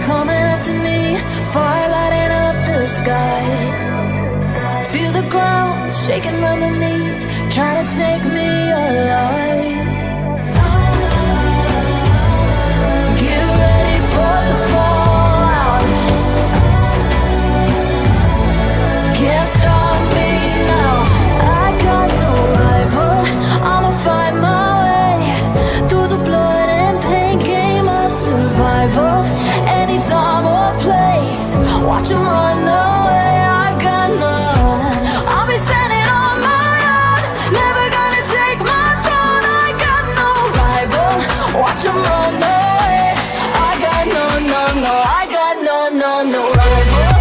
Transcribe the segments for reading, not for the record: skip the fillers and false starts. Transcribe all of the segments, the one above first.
coming up to me, fire lighting up the sky. Feel the ground shaking underneath, trying to take me alive. Get ready for the fallout. Can't stop me now. I got no rival. I'ma find my way through the blood and pain, game of survival. Any time or place, watch 'em run away. I got none. I'll be standing on my own, never gonna take my throne. I got no rival. Watch 'em run away. I got no, I got no rival.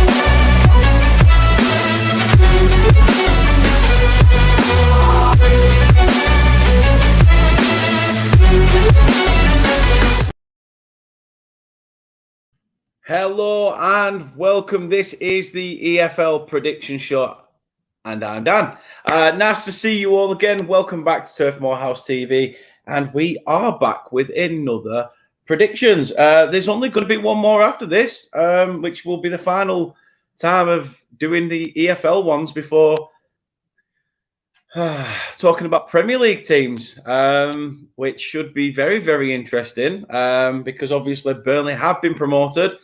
Hello and welcome. This is the EFL prediction show, and I'm Dan. Nice to see you all again. Welcome back to Turf Morehouse TV, and we are back with another predictions. There's only going to be one more after this, which will be the final time of doing the EFL ones before talking about Premier League teams, which should be very, very interesting because obviously Burnley have been promoted.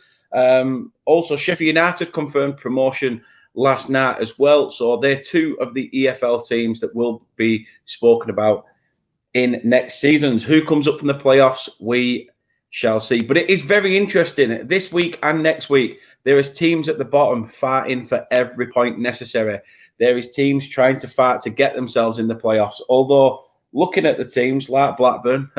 Also, Sheffield United confirmed promotion last night as well. So they're two of the EFL teams that will be spoken about in next seasons. Who comes up from the playoffs, we shall see. But it is very interesting. This week and next week, there is teams at the bottom fighting for every point necessary. There is teams trying to fight to get themselves in the playoffs. Although, looking at the teams like Blackburn,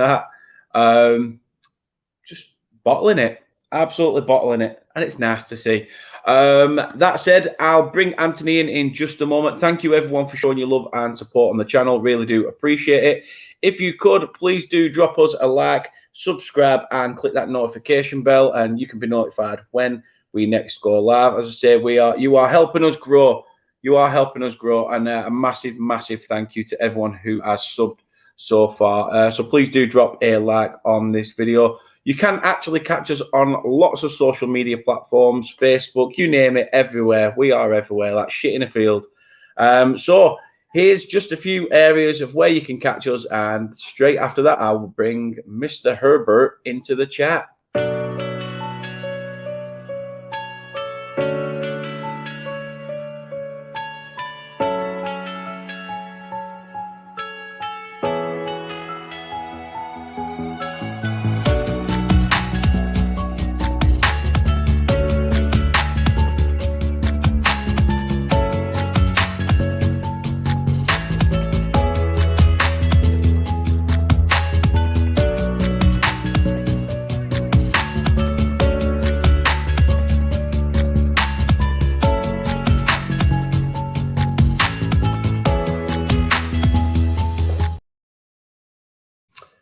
just bottling it. Absolutely bottling it. And it's nice to see. That said, I'll bring Anthony in just a moment. Thank you, everyone, for showing your love and support on the channel. Really do appreciate it. If you could, please do drop us a like, subscribe, and click that notification bell, and you can be notified when we next go live. As I say, you are helping us grow. You are helping us grow, and a massive, massive thank you to everyone who has subbed so far. So please do drop a like on this video. You can actually catch us on lots of social media platforms, Facebook, you name it, everywhere. We are everywhere, like shit in a field. So here's just a few areas of where you can catch us, and straight after that, I will bring Mr. Herbert into the chat.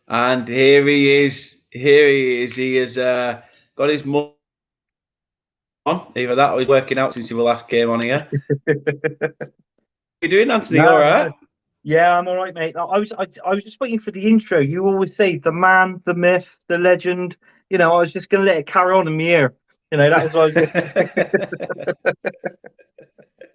And here he is. He has got his mum on. Either that or he's working out since he last came on here. How you doing, Anthony? No, all right? Yeah, I'm all right, mate. I was just waiting for the intro. You always say the man, the myth, the legend. You know, I was just going to let it carry on in my ear. You know, that was what I was going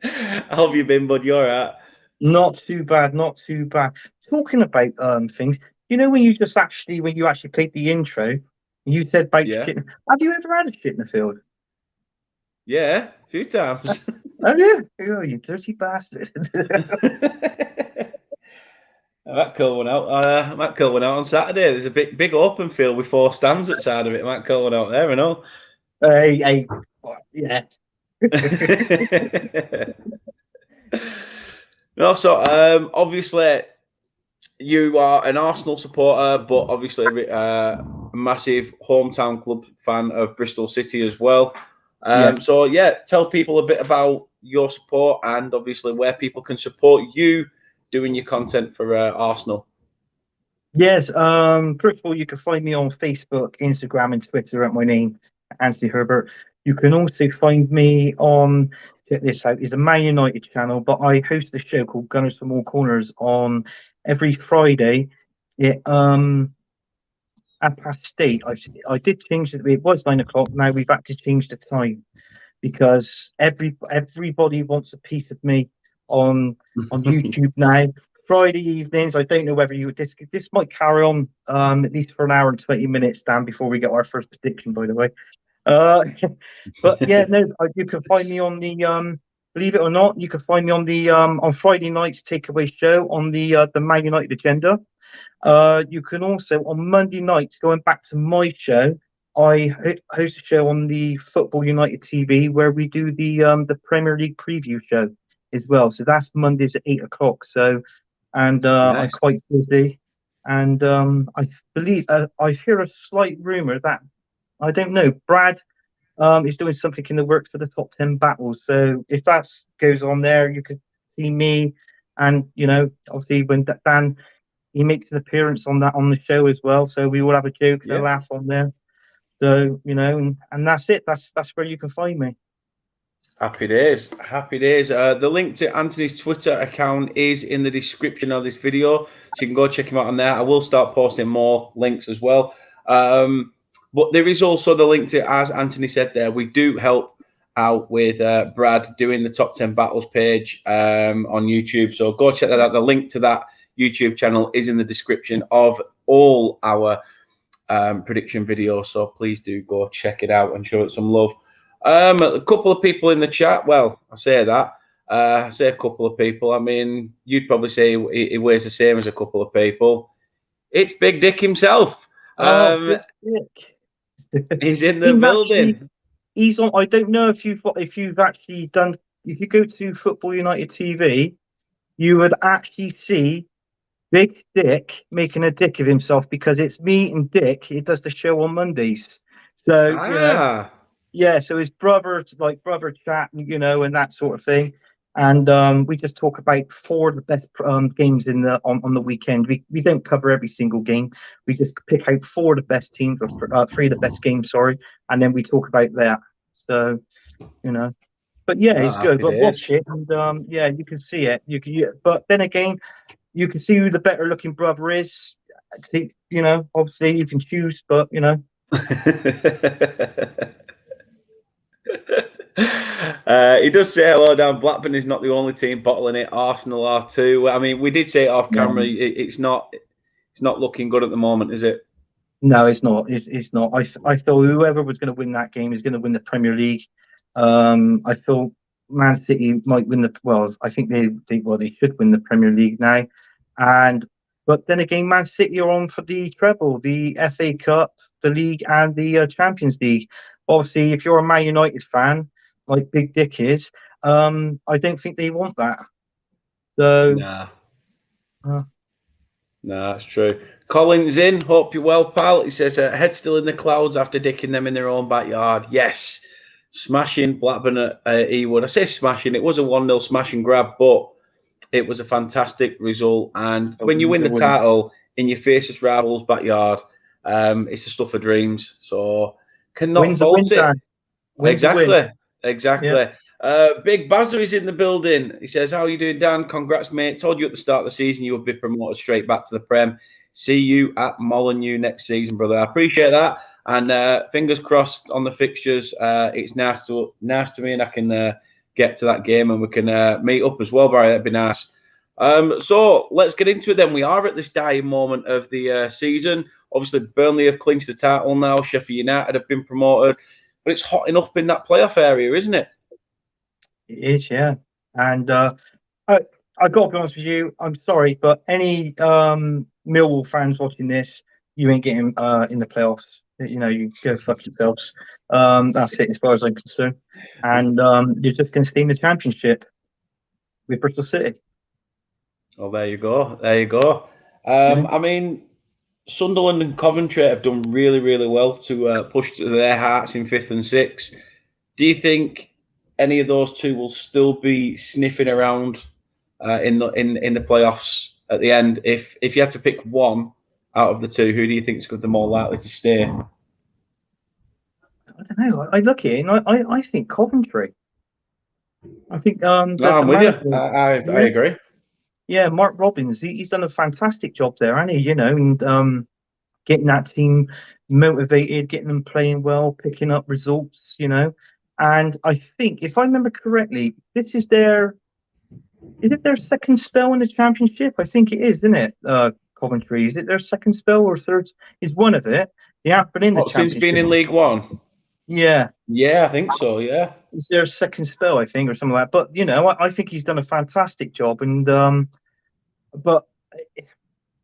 to... How have you been, bud? You all right? Not too bad, not too bad. Talking about things, you know, when you actually played the intro, you said about shit. Have you ever had a shit in the field? Yeah, a few times. Have you? Oh, you dirty bastard. I might call one out. On Saturday. There's a big open field with 4 stands outside of it. I might call one out there, I know. Hey, yeah. No, so obviously you are an Arsenal supporter, but obviously a massive hometown club fan of Bristol City as well. So yeah, tell people a bit about your support and obviously where people can support you doing your content for Arsenal. Yes. First of all, you can find me on Facebook, Instagram, and Twitter at my name, Anthony Herbert. You can also find me on, check this out, it's a Man United channel, but I host a show called Gunners from All Corners on every Friday. And 8:30. I did change it. It was 9 o'clock. Now we've had to change the time because everybody wants a piece of me on YouTube now. Friday evenings. I don't know whether this might carry on at least for an hour and 20 minutes, Dan, before we get our first prediction. By the way, uh, but yeah, no, you can find me on the believe it or not, you can find me on Friday night's takeaway show on the Man United agenda. You can also on Monday nights, going back to my show, I host a show on the Football United TV where we do the Premier League preview show as well. So that's Mondays at 8 o'clock. So, and I'm Nice. quite busy, and I believe I hear a slight rumor that I don't know Brad is doing something in the works for the top 10 battles. So if that goes on there, you could see me, and obviously when Dan he makes an appearance on the show as well. So we will have a joke and a Yeah. laugh on there. So and that's it. That's where you can find me. Happy days. Happy days. The link to Anthony's Twitter account is in the description of this video. So you can go check him out on there. I will start posting more links as well. But there is also the link to, as Anthony said there, we do help out with Brad doing the top 10 battles page on YouTube. So go check that out. The link to that YouTube channel is in the description of all our prediction videos. So please do go check it out and show it some love. A couple of people in the chat. Well, I say that. I say a couple of people. I mean, you'd probably say he weighs the same as a couple of people. It's Big Dick himself. Big Dick. He's in the building. He's on. I don't know if you've actually done. If you go to Football United TV, you would actually see Big Dick making a dick of himself because it's me and Dick. He does the show on Mondays. So yeah. So his brother chat, and that sort of thing. And we just talk about 4 of the best games on the weekend. We don't cover every single game. We just pick out 4 of the best teams, or 3 of the best games, sorry, and then we talk about that. So, but yeah, it's good. But watch it, and yeah, you can see it. But then again, you can see who the better looking brother is. Obviously you can choose, but He does say hello down. Blackburn is not the only team bottling it. Arsenal are too. I mean, we did say it off camera. It's not looking good at the moment, is it? No, it's not. It's not. I thought whoever was going to win that game is going to win the Premier League. I thought Man City might win I think they should win the Premier League now. But then again, Man City are on for the treble, the FA Cup, the league, and the Champions League. Obviously, if you're a Man United fan, like Big Dick is, I don't think they want that. So, nah, that's true. Colin's in. Hope you're well, pal. He says, head still in the clouds after dicking them in their own backyard. Yes. Smashing Blackburn at Ewood. I say smashing. It was a 1-0 smash and grab, but it was a fantastic result. And when you win the title in your fiercest rival's backyard, it's the stuff of dreams. So cannot fault it. Exactly. Yeah. Big Bazzer is in the building. He says, how are you doing, Dan? Congrats, mate. Told you at the start of the season you would be promoted straight back to the Prem. See you at Molineux next season, brother. I appreciate that. And fingers crossed on the fixtures. It's nice to me, and I can get to that game and we can meet up as well, Barry. That'd be nice. So let's get into it then. We are at this dying moment of the season. Obviously, Burnley have clinched the title now. Sheffield United have been promoted. But it's hotting up in that playoff area, isn't it? It is, yeah. And I got to be honest with you. I'm sorry, but any Millwall fans watching this, you ain't getting in the playoffs. You go fuck yourselves. That's it as far as I'm concerned. And you're just going to stay in the Championship with Bristol City. Oh, there you go. I mean, Sunderland and Coventry have done really, really well to push to their hearts in 5th and 6th. Do you think any of those two will still be sniffing around in the playoffs at the end? If you had to pick one out of the two, who do you think is the more likely to stay? I don't know. I look at it and I think Coventry. I think I'm with you. I agree. Yeah, Mark Robbins, he's done a fantastic job there, hasn't he? And getting that team motivated, getting them playing well, picking up results, And I think, if I remember correctly, is it their second spell in the Championship? I think it is, isn't it? Coventry, is it their second spell or third? Is one of it? They have been in the What, since being Championship. in League One? Yeah. Yeah, I think so. Yeah. It's their second spell, I think, or something like that. But I think he's done a fantastic job, and but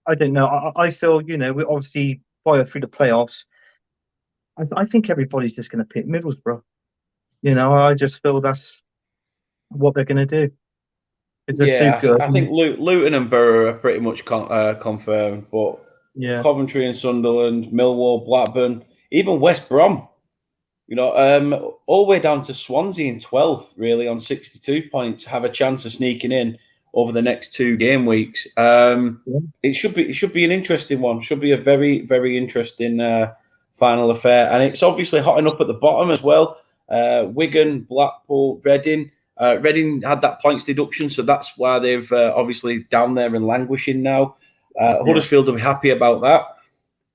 I don't know. I feel we obviously fire through the playoffs. I think everybody's just going to pick Middlesbrough. I just feel that's what they're going to do. They're too Yeah, good. I think Luton and Borough are pretty much confirmed, but Yeah, Coventry and Sunderland, Millwall, Blackburn, even West Brom, all the way down to Swansea in 12th, really, on 62 points, have a chance of sneaking in over the next 2 game weeks. It should be an interesting one. Should be a very, very interesting final affair, and it's obviously hotting up at the bottom as well. Wigan, Blackpool, Reading. Reading had that points deduction, so that's why they've obviously down there and languishing now. Huddersfield will be happy about that,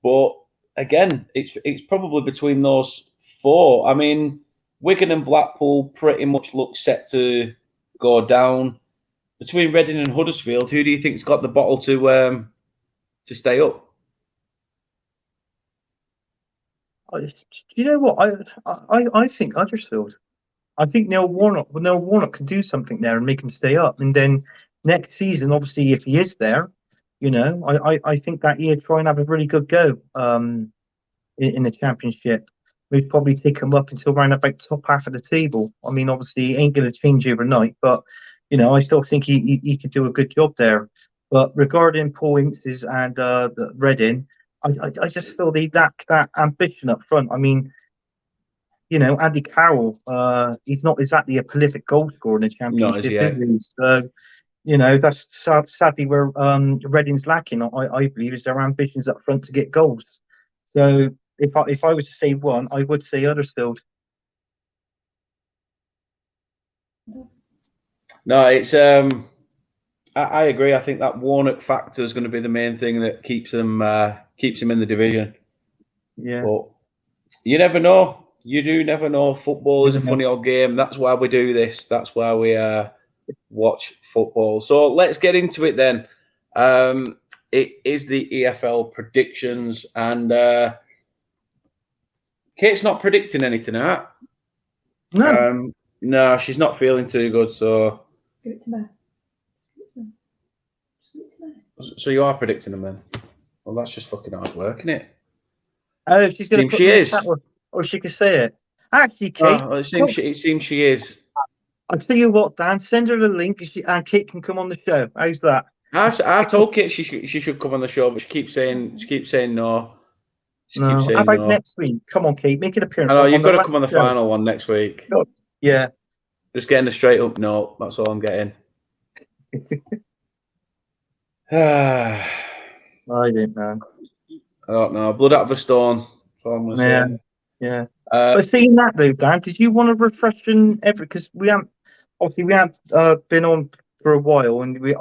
but again, it's probably between those 4. I mean, Wigan and Blackpool pretty much look set to go down. Between Reading and Huddersfield, who do you think's got the bottle to stay up? do you know what? I think Huddersfield. I think Neil Warnock can do something there and make him stay up. And then next season, obviously, if he is there, I think that he'll try and have a really good go in the Championship. We'd probably take him up until around about top half of the table. I mean, obviously, it ain't going to change overnight, but I still think he could do a good job there. But regarding Paul Ince's and the Reading, I just feel they lack that ambition up front. I mean, Andy Carroll, he's not exactly a prolific goal scorer in the Championship, is he? So, that's sadly where Reading's lacking. I believe is their ambitions up front to get goals. So, if I was to say one, I would say Huddersfield. No, it's I agree. I think that Warnock factor is going to be the main thing that keeps him in the division. Yeah, but you never know. You do never know. Football is a funny old game. That's why we do this. That's why we watch football. So let's get into it then. It is the EFL predictions, and Kate's not predicting any tonight. no, no, she's not feeling too good. So, so you are predicting them then? Well, that's just fucking hard work, isn't it? Oh, she's going to put she me in is. chat, or she could say it. Actually, Kate, it seems she is. I'll tell you what, Dan. Send her the link, and Kate can come on the show. How's that? I've told Kate she should come on the show, but she keeps saying no. Keeps saying How about no. next week? Come on, Kate, make an appearance. I know you've got to come on the final one next week. Yeah. Just getting a straight up no. That's all I'm getting. I don't know. I don't know. Blood out of a stone. That's all I'm going to say. Yeah. But seeing that though, Dan, did you want to refresh because we haven't been on for a while, and we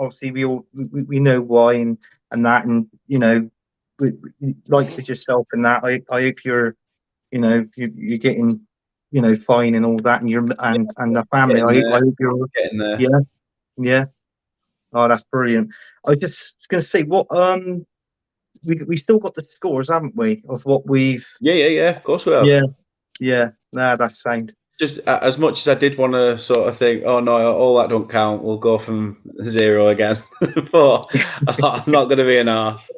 know why and that, and like with yourself and that. I hope you're you're getting fine and all that, and and the family. I hope you're getting there. Yeah. Oh, that's brilliant. I was just going to say what we still got the scores, haven't we, of what we've... Yeah, of course we have. Yeah. Nah, that's sound. Just as much as I did want to sort of think, oh no, all that don't count, we'll go from 0 again. But I'm not going to be an arse.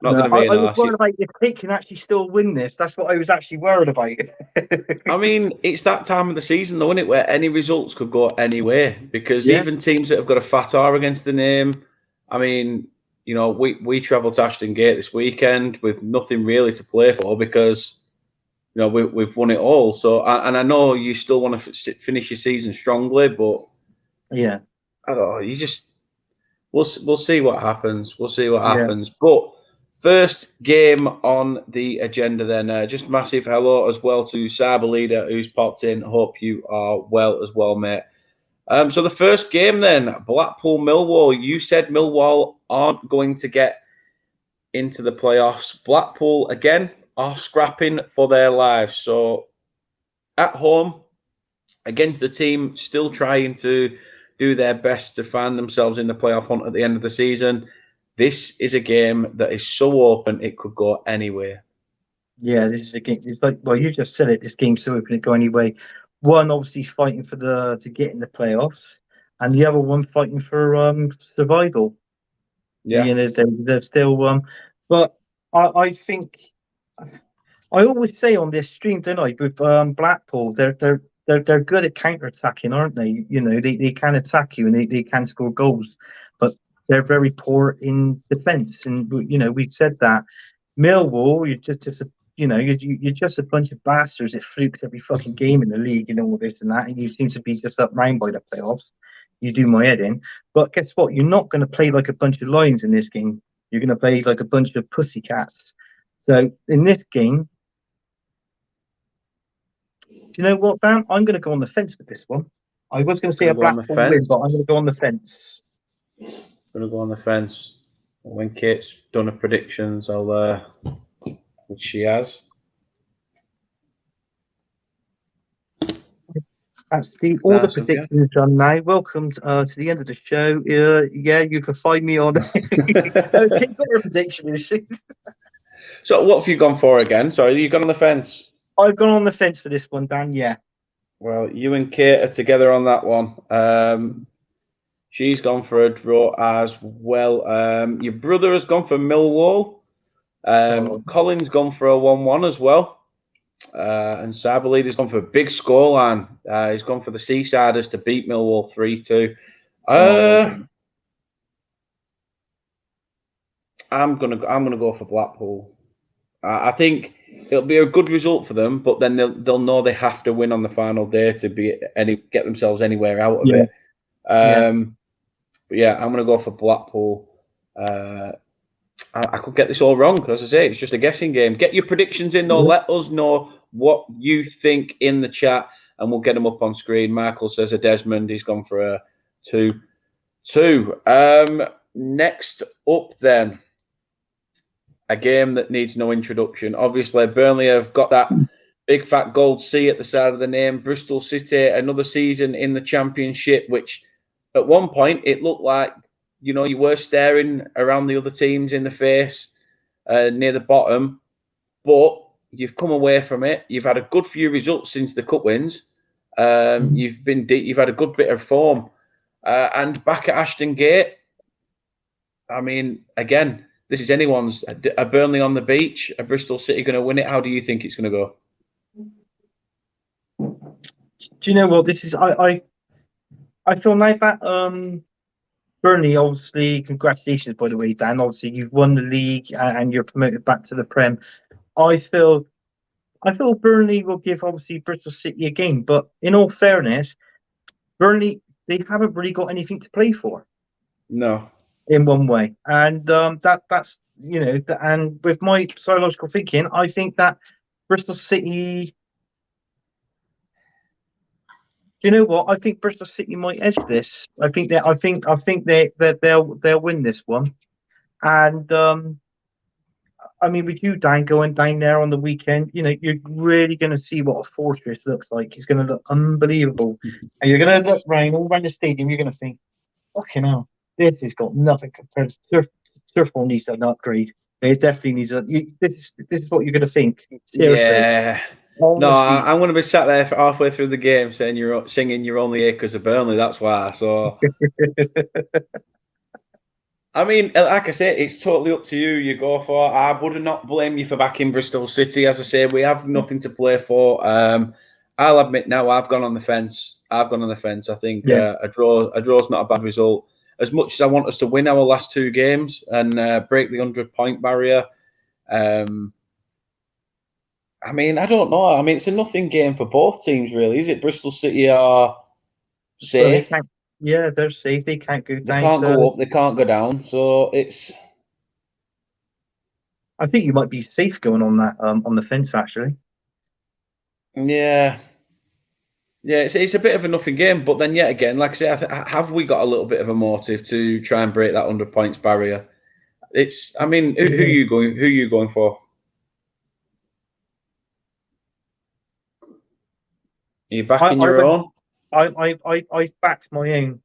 I was worried about if Kate can actually still win this. That's what I was actually worried about. I mean, it's that time of the season, though, isn't it, where any results could go anywhere. Because even teams that have got a fat R against the name, I mean, we travel to Ashton Gate this weekend with nothing really to play for because, we've won it all. So, and I know you still want to finish your season strongly, but yeah, I don't know. We'll see what happens. We'll see what happens. But first game on the agenda then. Just massive hello as well to Cyber Leader who's popped in. Hope you are well as well, mate. So the first game then, Blackpool Millwall. You said Millwall aren't going to get into the playoffs. Blackpool, again, are scrapping for their lives. So at home, against the team still trying to do their best to find themselves in the playoff hunt at the end of the season. This is a game that is so open, it could go anywhere. Yeah, this is a game. It's like, well, you just said it. This game's so open, it go anyway. One obviously fighting for to get in the playoffs, and the other one fighting for survival. Yeah. You know, they're still but I think I always say on this stream, don't I, with Blackpool, they're good at counter attacking, aren't they? You know, they can attack you and they can score goals, but they're very poor in defence. And you know, we said that Millwall, you're just a you know you're just a bunch of bastards that flukes every fucking game in the league and all this and that, and you seem to be just up round by the playoffs. You do my head in, but guess what? You're not going to play like a bunch of lions in this game. You're going to play like a bunch of pussycats. So in this game, do you know what, Dan? I'm going to go on the fence with this one. I was going to say a Gonna go on the Blackpool win, fence. but I'm going to go on the fence. Going to go on the fence. When Kate's done her predictions, which she has. That's all the Nice of you. predictions done now. Welcome to the end of the show. Yeah, you can find me on. It's got her prediction. Is she? So what have you gone for again? Sorry, you gone on the fence? I've gone on the fence for this one, Dan. Yeah. Well, you and Kate are together on that one. She's gone for a draw as well. Your brother has gone for Millwall. Colin's gone for a 1-1 as well. And Sabalid has gone for a big scoreline. He's gone for the Seasiders to beat Millwall 3-2. I'm gonna go for Blackpool. I think it'll be a good result for them, but then they'll know they have to win on the final day to get themselves anywhere out of it. But yeah, I'm gonna go for Blackpool. I could get this all wrong, as I say, it's just a guessing game. Get your predictions in though. Let us know what you think in the chat, and we'll get them up on screen. Michael says a Desmond. He's gone for a 2-2. Next up, then, a game that needs no introduction. Obviously, Burnley have got that big fat gold C at the side of the name. Bristol City, another season in the Championship, which at one point it looked like, you know, you were staring around the other teams in the face near the bottom, but you've come away from it. You've had a good few results since the cup wins. You've had a good bit of form, and back at Ashton Gate. I mean, again, this is anyone's. A Burnley on the beach, a Bristol City going to win it. How do you think it's going to go? Do you know what this is? I feel like that. Burnley, obviously, congratulations, by the way, Dan. Obviously, you've won the league and you're promoted back to the Prem. I feel Burnley will give, obviously, Bristol City a game. But in all fairness, Burnley, they haven't really got anything to play for. No. In one way. And that's, you know, and with my psychological thinking, I think that Bristol City... Do you know what? I think Bristol City might edge this. I think they'll win this one. And I mean, with you, Dan, going down there on the weekend, you know, you're really going to see what a fortress looks like. It's going to look unbelievable. And you're going to look all around the stadium. You're going to think, fucking hell, this has got nothing compared to Turfball needs an upgrade. It definitely needs this is what you're going to think. Seriously. Yeah. No, I'm going to be sat there for halfway through the game saying you're singing "You're Only Here Because of Burnley." That's why. So, I mean, like I say, it's totally up to you. You go for. I would not blame you for backing Bristol City. As I say, we have nothing to play for. I'll admit now, I've gone on the fence. I think a draw's not a bad result. As much as I want us to win our last two games and break the 100-point barrier. I mean, I don't know. I mean, it's a nothing game for both teams, really, is it? Bristol City are safe. Well, they're safe. They can't go down. They can't go up. They can't go down. So it's. I think you might be safe going on that on the fence, actually. Yeah. Yeah, it's a bit of a nothing game, but then yet again, like I say, have we got a little bit of a motive to try and break that 100 points barrier? It's. I mean, who you going? Who you going for? Are you backing I your went. own? I backed my own,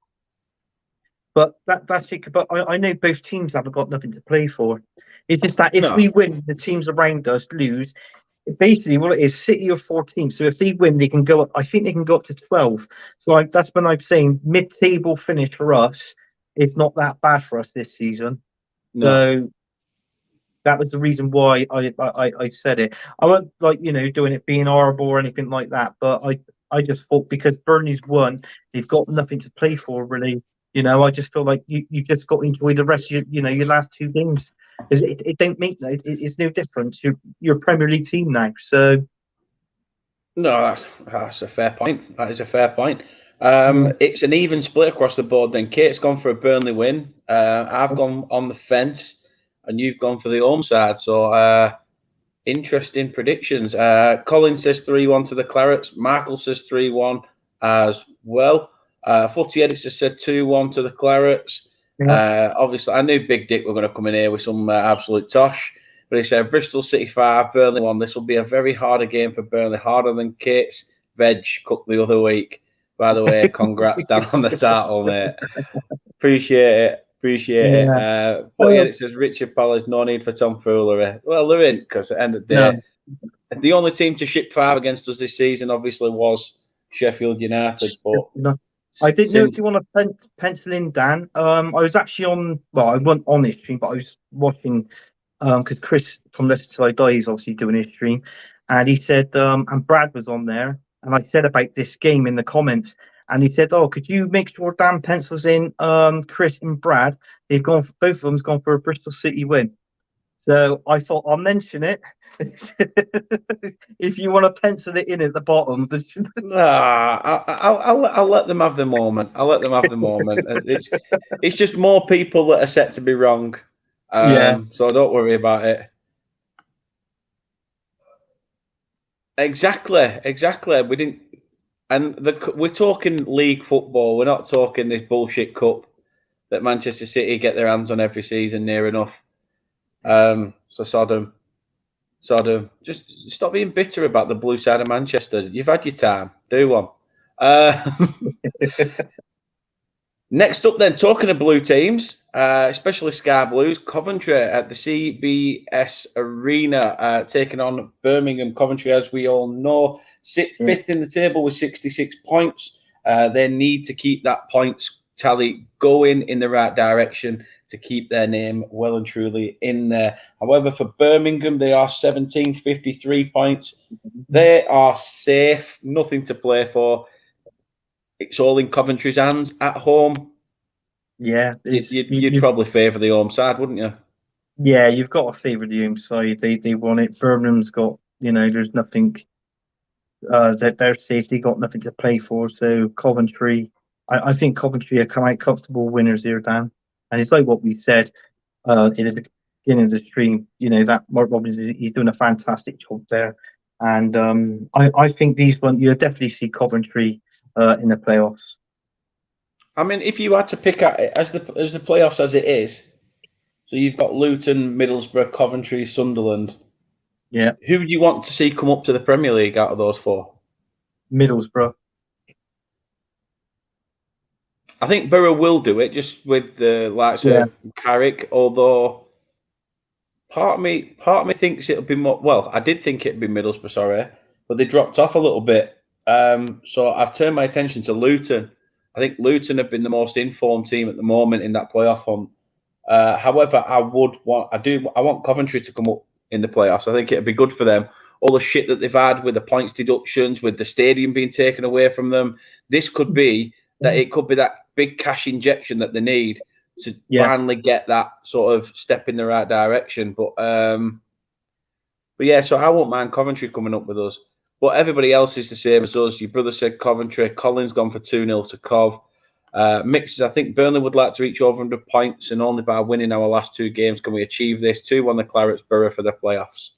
but that's it. But I know both teams haven't got nothing to play for. It's just that if No. we win, the teams around us lose. Basically, what it is, City are 14. So if they win, they can go up. I think they can go up to 12. So that's when I'm saying mid-table finish for us is not that bad for us this season. No. So that was the reason why I said it. I wasn't like doing it being horrible or anything like that, but I just thought because Burnley's won, they've got nothing to play for really. I just feel like you just got to enjoy the rest of your last two games. It don't make it's no difference. You're a Premier League team now, so No, that's a fair point. That is a fair point. yeah. It's an even split across the board. Then Kate's gone for a Burnley win. I've gone on the fence, and you've gone for the home side. So interesting predictions. Colin says 3-1 to the Clarets. Markle says 3-1 as well. Footy Edits has said 2-1 to the Clarets. Yeah. Obviously, I knew Big Dick were going to come in here with some absolute tosh. But he said Bristol City 5, Burnley 1. This will be a very harder game for Burnley, harder than Kate's veg cooked the other week. By the way, congrats down on the title, mate. Appreciate it. Appreciate it. Yeah. But yeah, it says Richard Powell, no need for tomfoolery. Well, there ain't, because at the end of the day, No. the only team to ship 5 against us this season obviously was Sheffield United. But No. I didn't know if since you want to pencil in Dan. I was actually on. Well, I wasn't on this stream, but I was watching because Chris from Leicester Till I Die is obviously doing his stream, and he said and Brad was on there, and I said about this game in the comments, and he said, "Oh, could you make sure Dan pencils in Chris and Brad? They've gone. Both of them's gone for a Bristol City win." So I thought I'll mention it. If you want to pencil it in at the bottom, I'll let them have the moment. I'll let them have the moment. It's just more people that are set to be wrong. yeah, So don't worry about it. Exactly. We didn't, and we're talking league football. We're not talking this bullshit cup that Manchester City get their hands on every season, near enough. So Sodom. Just stop being bitter about the blue side of Manchester. You've had your time. Do one. Next up, then, talking of blue teams, especially Sky Blues, Coventry at the CBS Arena, taking on Birmingham. Coventry, as we all know, sit fifth in the table with 66 points. They need to keep that points tally going in the right direction to keep their name well and truly in there. However, for Birmingham, they are 17th, 53 points. They are safe, nothing to play for. It's all in Coventry's hands at home. yeah. You'd probably favour the home side, wouldn't you? Yeah, you've got to favour the home side. They want it. Birmingham's got, there's nothing. That their safety got nothing to play for. So Coventry, I think Coventry are come out comfortable winners here, Dan. And it's like what we said in the beginning of the stream. That Mark Robbins he's doing a fantastic job there. And I think these one you'll definitely see Coventry in the playoffs. I mean, if you had to pick out as the playoffs as it is, so you've got Luton, Middlesbrough, Coventry, Sunderland. Yeah, Who do you want to see come up to the Premier League out of those 4? Middlesbrough. I think Borough will do it, just with the likes Yeah, of Carrick. Although part of me thinks it'll be more. Well, I did think it'd be Middlesbrough, sorry, but they dropped off a little bit. So I've turned my attention to Luton. I think Luton have been the most informed team at the moment in that playoff hunt. However, I want Coventry to come up in the playoffs. I think it'd be good for them. All the shit that they've had with the points deductions, with the stadium being taken away from them, this could be that. It could be that big cash injection that they need to finally get that sort of step in the right direction. But yeah, so I won't mind Coventry coming up with us. But everybody else is the same as us. Your brother said Coventry. Colin's gone for 2-0 to Cov. Mixes, I think Burnley would like to reach over 100 points, and only by winning our last 2 games can we achieve this. 2-1 the Clarets Borough for the playoffs.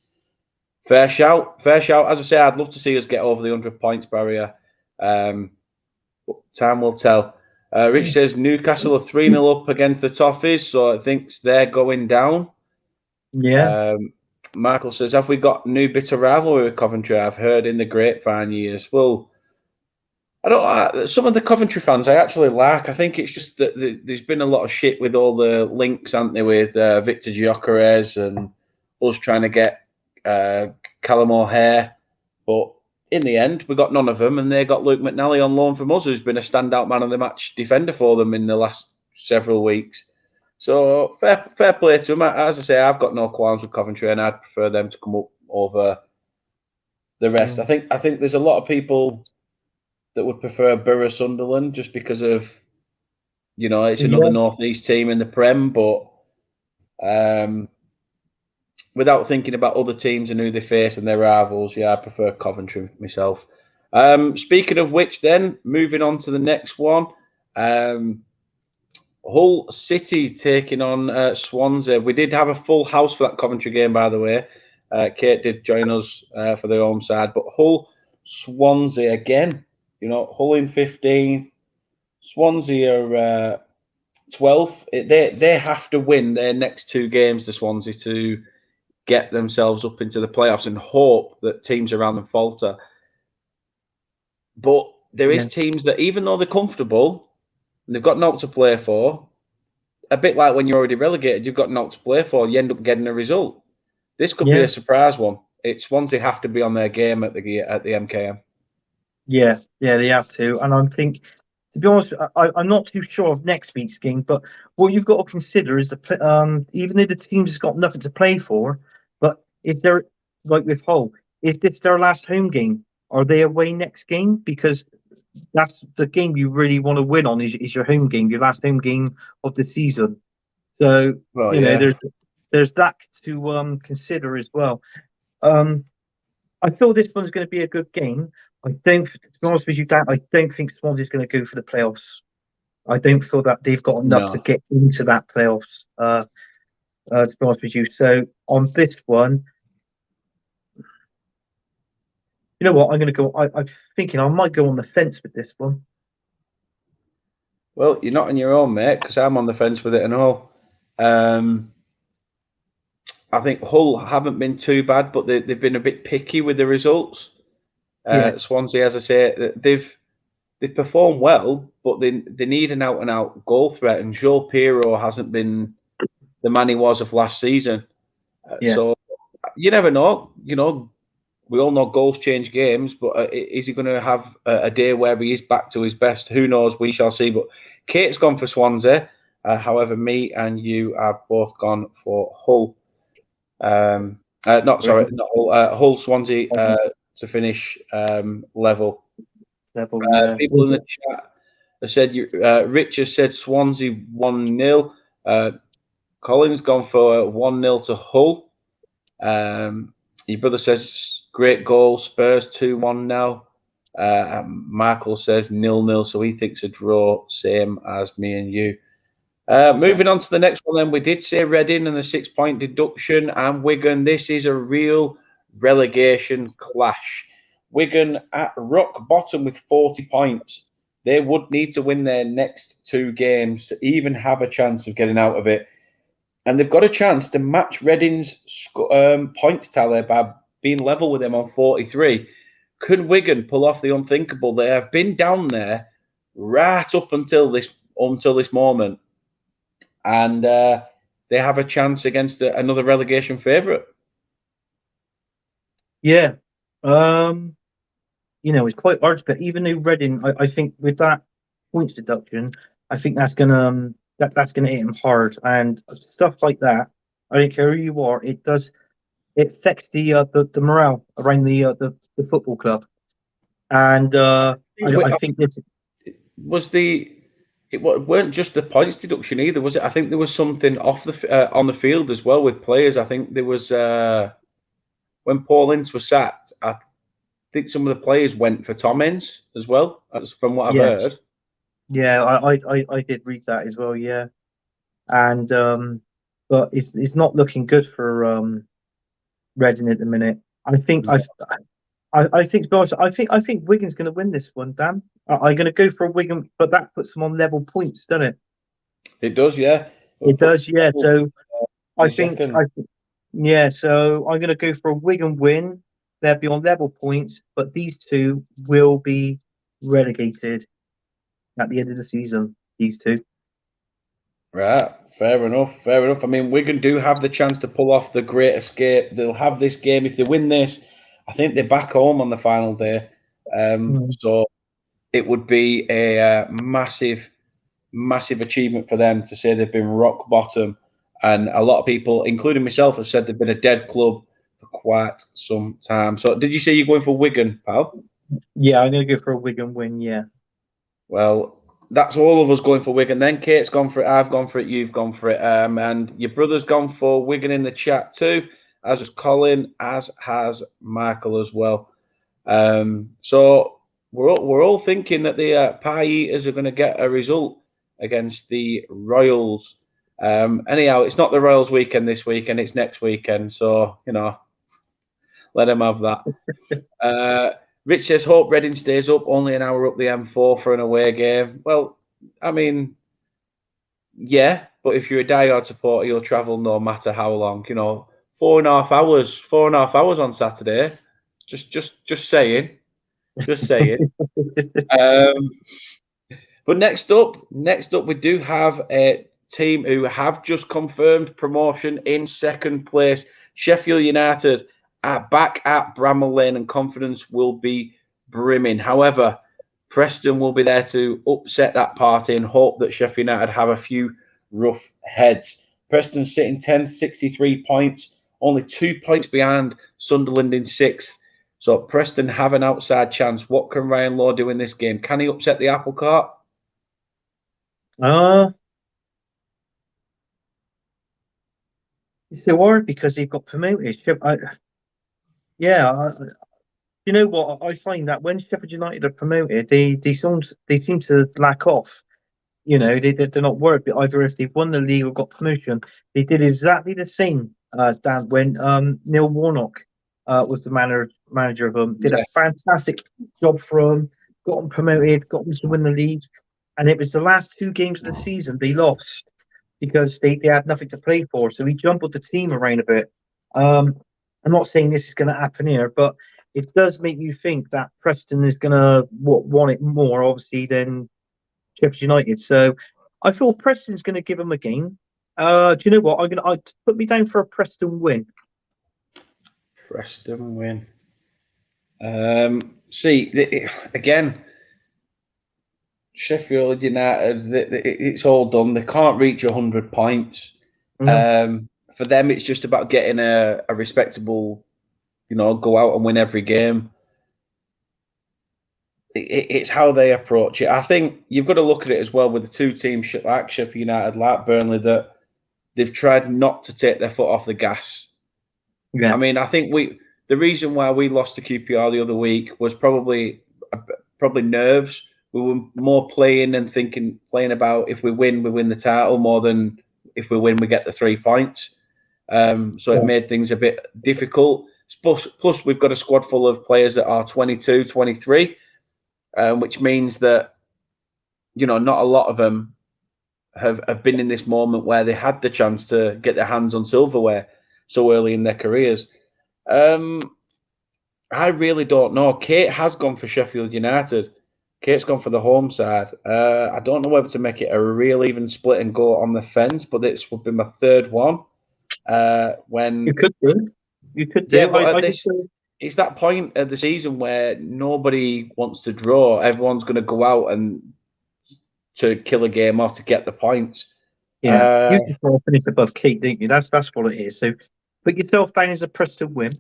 Fair shout. As I say, I'd love to see us get over the 100 points barrier. But time will tell. Rich says Newcastle are 3-0 up against the Toffees, so I think they're going down. Yeah. Michael says, have we got new bitter rivalry with Coventry? I've heard in the grapevine years. Well, I don't. Some of the Coventry fans I actually like. I think it's just that there's been a lot of shit with all the links, aren't there, with Victor Gyökeres and us trying to get Callum O'Hare. But in the end, we got none of them, and they got Luke McNally on loan from us, who's been a standout man of the match defender for them in the last several weeks. So fair play to them. As I say, I've got no qualms with Coventry, and I'd prefer them to come up over the rest. I think there's a lot of people that would prefer Borough Sunderland just because of, it's another Yeah. North East team in the Prem, but without thinking about other teams and who they face and their rivals, I prefer Coventry myself. Speaking of which, then moving on to the next one, Hull City taking on Swansea. We did have a full house for that Coventry game, by the way. Kate did join us for the home side, but Hull Swansea again. Hull in 15th, Swansea are 12th. They have to win their next two games, the Swansea, to get themselves up into the playoffs and hope that teams around them falter. But there is teams that, even though they're comfortable and they've got naught to play for, a bit like when you're already relegated, you've got naught to play for, you end up getting a result. This could be a surprise one. Swansea have to be on their game at the MKM. Yeah, they have to. And I think, to be honest, I'm not too sure of next week's game, but what you've got to consider is even though the team's got nothing to play for, but if they're like with Hull, is this their last home game? Are they away next game? Because that's the game you really want to win on is your home game, your last home game of the season. So there's that to consider as well. I feel this one's going to be a good game. To be honest with you, Dan, I don't think Swansea's going to go for the playoffs. I don't feel that they've got enough to get into that playoffs. To be honest with you, so on this one, you know what? I'm going to go. I'm thinking I might go on the fence with this one. Well, you're not on your own, mate, because I'm on the fence with it and all. I think Hull haven't been too bad, but they've been a bit picky with the results. Swansea, as I say, they've performed well, but they need an out-and-out goal threat, and Joe Pirro hasn't been the man he was of last season. So you never know. We all know goals change games, but is he going to have a day where he is back to his best? Who knows? We shall see. But Kate's gone for Swansea. However, me and you have both gone for Hull. Not Hull. Hull Swansea to finish level. People in the chat have said Rich has said Swansea 1-0. Colin's gone for 1-0 to Hull. Your brother says great goal. Spurs 2-1 now. Michael says 0-0, so he thinks a draw, same as me and you. Moving on to the next one, then we did say Reading and the 6-point deduction, and Wigan. This is a real relegation clash. Wigan at rock bottom with 40 points. They would need to win their next two games to even have a chance of getting out of it. And they've got a chance to match Reading's points tally by being level with them on 43. Could Wigan pull off the unthinkable? They have been down there right up until this moment. And they have a chance against another relegation favourite. Yeah. It's quite hard to bet. Even though Reading, I think with that points deduction, I think that's gonna that's gonna hit him hard. And stuff like that, I don't care who you are, it affects the morale around the football club. And I think it weren't just the points deduction either, was it? I think there was something off on the field as well with players. I think there was when Paul Ince was sacked. I think some of the players went for Tom Ince as well. That's from what I've heard. Yeah, I did read that as well. Yeah, and but it's not looking good for Reading at the minute. I think I think, guys, I think Wigan's going to win this one, Dan. I'm going to go for a Wigan, but that puts them on level points, doesn't it? It does, yeah. It does, yeah. So I Be think, second. yeah. So I'm going to go for a Wigan win. They'll be on level points, but these two will be relegated at the end of the season. These two. Right, fair enough, fair enough. I mean, Wigan do have the chance to pull off the great escape. They'll have this game if they win this. I think they're back home on the final day, Mm. so it would be a massive, massive achievement for them to say they've been rock bottom. And a lot of people, including myself, have said they've been a dead club for quite some time. So, did you say you're going for Wigan, pal? Yeah, I'm going to go for a Wigan win. Yeah. Well, that's all of us going for Wigan. Then Kate's gone for it. I've gone for it. You've gone for it. And your brother's gone for Wigan in the chat too, as has Colin, as has Michael as well. So we're all thinking that the Pie Eaters are going to get a result against the Royals. Anyhow, it's not the Royals weekend this weekend. It's next weekend. So, let them have that. Rich says, hope Reading stays up, only an hour up the M4 for an away game. Well, I mean, yeah, but if you're a diehard supporter, you'll travel no matter how long. 4.5 hours on Saturday. Just saying, just saying. Um, but next up, we do have a team who have just confirmed promotion in second place. Sheffield United are back at Bramall Lane, and confidence will be brimming. However, Preston will be there to upset that party and hope that Sheffield United have a few rough heads. Preston sitting 10th, 63 points, only 2 points behind Sunderland in 6th. So Preston have an outside chance. What can Ryan Law do in this game? Can he upset the apple cart? It's so hard because they've got promoted. Yeah, you know what? I find that when Sheffield United are promoted, they seem to lack off. They're not worried. But either if they've won the league or got promotion, they did exactly the same. Dan, when Neil Warnock was the manager of them, did a Yeah. fantastic job for them, got them promoted, got them to win the league, and it was the last 2 games of the season they lost because they had nothing to play for. So he jumbled the team around a bit. I'm not saying this is going to happen here, but it does make you think that Preston is going to want it more, obviously, than Sheffield United. So I feel Preston's going to give them a game. Do you know what? I put me down for a Preston win. Preston win. Again, Sheffield United, it's all done. They can't reach 100 points. For them, it's just about getting a respectable, go out and win every game. It's how they approach it. I think you've got to look at it as well with the two teams like Sheffield United, like Burnley, that they've tried not to take their foot off the gas. Yeah. I mean, I think the reason why we lost to QPR the other week was probably nerves. We were more playing about if we win the title more than if we win, we get the 3 points. So it made things a bit difficult. Plus, we've got a squad full of players that are 22, 23, which means that, not a lot of them have been in this moment where they had the chance to get their hands on silverware so early in their careers. I really don't know. Kate has gone for Sheffield United. Kate's gone for the home side. I don't know whether to make it a real even split and go on the fence, but this would be my third one. When You could do. Yeah, but it's that point of the season where nobody wants to draw. Everyone's going to go out and to kill a game or to get the points. Yeah, you just want to finish above Kate, don't you? That's what it is. So put yourself down as a Preston win,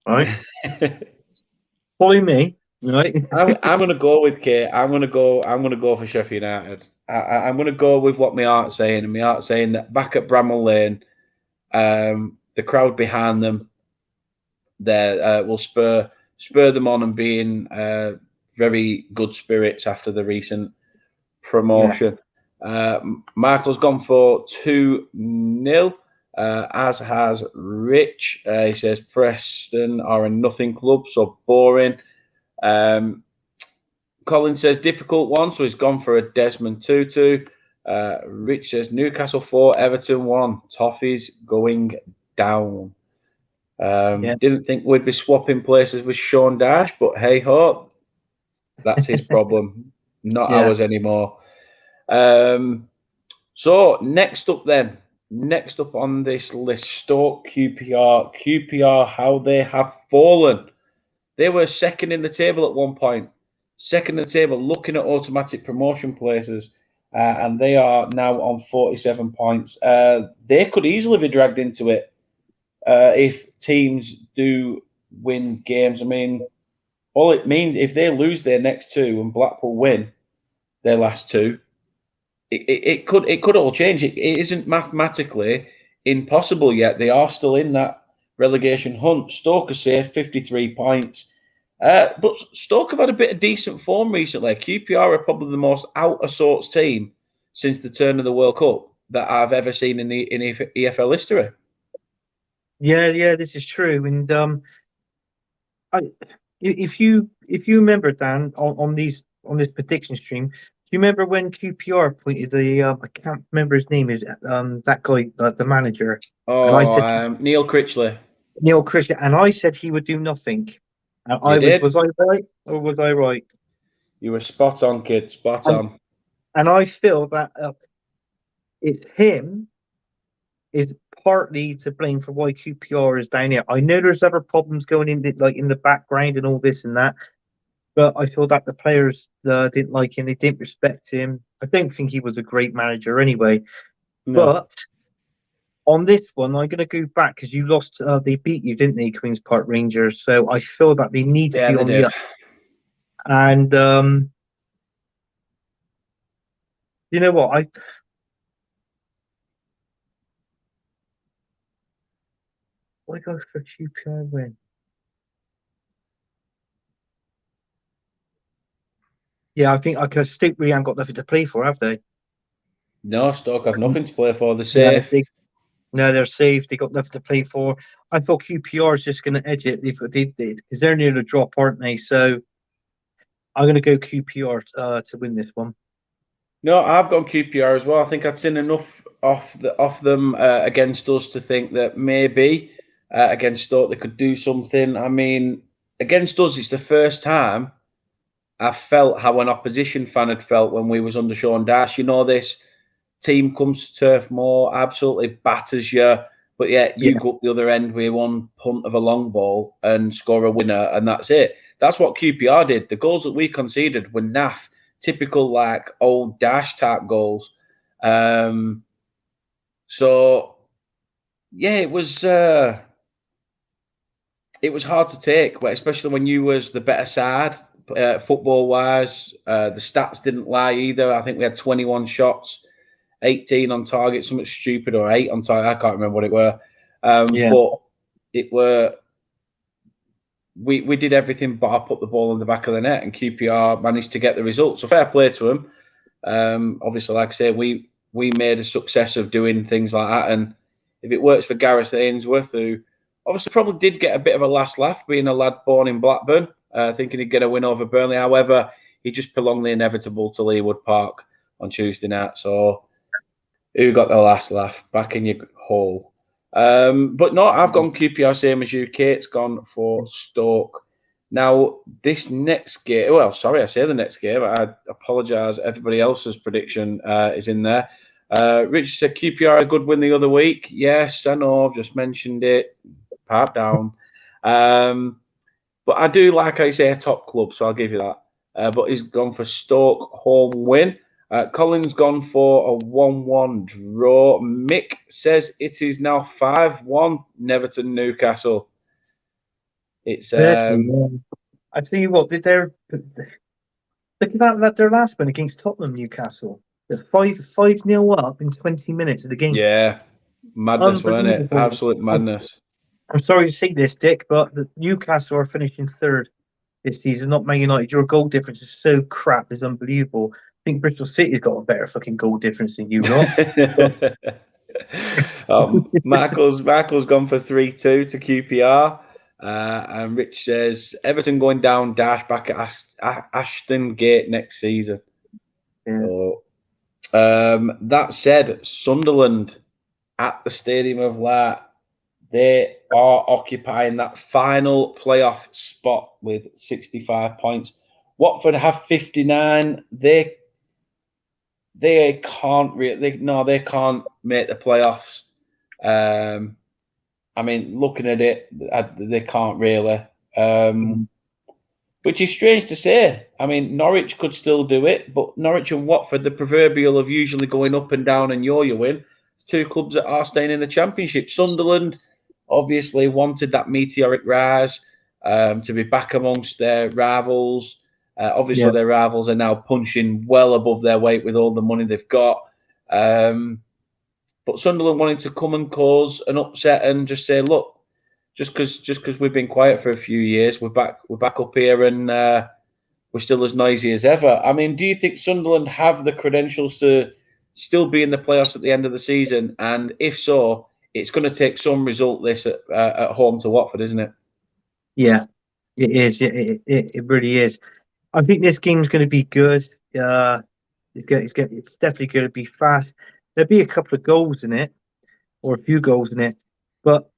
right? Follow me, right? I'm going to go with Kate. I'm going to go for Sheffield United. I'm going to go with what my heart's saying, and my heart's saying that back at Bramall Lane, the crowd behind them, there will spur them on and be in very good spirits after the recent promotion. Michael's gone for 2-0. as has Rich. He says Preston are a nothing club, so boring. Colin says difficult one, so he's gone for a Desmond Tutu. Rich says Newcastle 4, Everton 1. Toffees going down. Didn't think we'd be swapping places with Sean Dash, but hey ho, that's his problem, not ours anymore. So next up on this list, Stoke QPR. QPR, how they have fallen. They were second in the table at one point. Second in the table, looking at automatic promotion places, and they are now on 47 points. They could easily be dragged into it if teams do win games. I mean, all it means if they lose their next two and Blackpool win their last two, it could all change. It isn't mathematically impossible yet. They are still in that relegation hunt. Stoke are safe, 53 points. But Stoke have had a bit of decent form recently. QPR are probably the most out of sorts team since the turn of the World Cup that I've ever seen in EFL history. Yeah, this is true. And if you remember, Dan, on this prediction stream, do you remember when QPR appointed the I can't remember his name, is that guy, the manager? And I said Neil Critchley. Neil Christian, and I said he would do nothing. And was I right or was I right? You were spot on, kid. Spot on. And I feel that it's him is partly to blame for why QPR is down here. I know there's other problems going in, like in the background and all this and that, but I feel that the players didn't like him. They didn't respect him. I don't think he was a great manager anyway. No. But on this one, I'm going to go back because you lost. They beat you, didn't they, Queens Park Rangers? So I feel that they need to be on the up. And you know what? I go for QPR win. Yeah, I think Stoke really haven't got nothing to play for, have they? No, Stoke have nothing to play for. They're safe. No, they're safe. They got nothing to play for. I thought QPR is just going to edge it if they did, because they're near the drop, aren't they? So I'm going to go QPR to win this one. No, I've gone QPR as well. I think I'd seen enough off them against us to think that maybe against Stoke they could do something. I mean, against us, it's the first time I've felt how an opposition fan had felt when we was under Sean Dash. You know, this team comes to Turf Moor, absolutely batters you, but yet you go up the other end with one punt of a long ball and score a winner, and that's it. That's what QPR did. The goals that we conceded were naff, typical like old Dash type goals. So yeah, it was hard to take, but especially when you was the better side football wise. The stats didn't lie either. I think we had 21 shots. 18 on target, something stupid, or 8 on target. I can't remember what it were. But it were we did everything but I put the ball in the back of the net, and QPR managed to get the result. So fair play to them. Obviously, like I say, we made a success of doing things like that. And if it works for Gareth Ainsworth, who obviously probably did get a bit of a last laugh being a lad born in Blackburn, thinking he'd get a win over Burnley. However, he just prolonged the inevitable to Leewood Park on Tuesday night. So who got the last laugh? Back in your hole. But no, I've gone QPR, same as you. Kate's gone for Stoke. Now, this next game, well, sorry, I say the next game. I apologise. Everybody else's prediction is in there. Rich said QPR a good win the other week. Yes, I know. I've just mentioned it. Pipe down. But I do, like I say, a top club, so I'll give you that. But he's gone for Stoke home win. Colin's gone for a 1-1 draw. Mick says it is now 5-1 Neverton Newcastle. It's I tell you what, look at that their last win against Tottenham Newcastle. They're 5-0 up in 20 minutes of the game. Yeah, madness, weren't it? Absolute madness. I'm sorry to say this, Dick, but the Newcastle are finishing third this season, not Man United. Your goal difference is so crap, it's unbelievable. I think Bristol City's got a better fucking goal difference than you lot. Michael's gone for 3-2 to QPR. And Rich says Everton going down, dash back at Ashton Gate next season. Yeah. So, that said, Sunderland at the Stadium of Light, they are occupying that final playoff spot with 65 points. Watford have 59. They can't really. They can't make the playoffs. I mean, looking at it, they can't really. Which is strange to say. I mean, Norwich could still do it, but Norwich and Watford, the proverbial of usually going up and down and yo-yoing, two clubs that are staying in the Championship. Sunderland obviously wanted that meteoric rise to be back amongst their rivals. Obviously, their rivals are now punching well above their weight with all the money they've got. But Sunderland wanting to come and cause an upset and just say, look, just because we've been quiet for a few years, we're back up here and we're still as noisy as ever. I mean, do you think Sunderland have the credentials to still be in the playoffs at the end of the season? And if so, it's going to take some result this at home to Watford, isn't it? Yeah, it is. It really is. I think this game's going to be good. It's definitely going to be fast. There'll be a couple of goals in it, or a few goals in it, but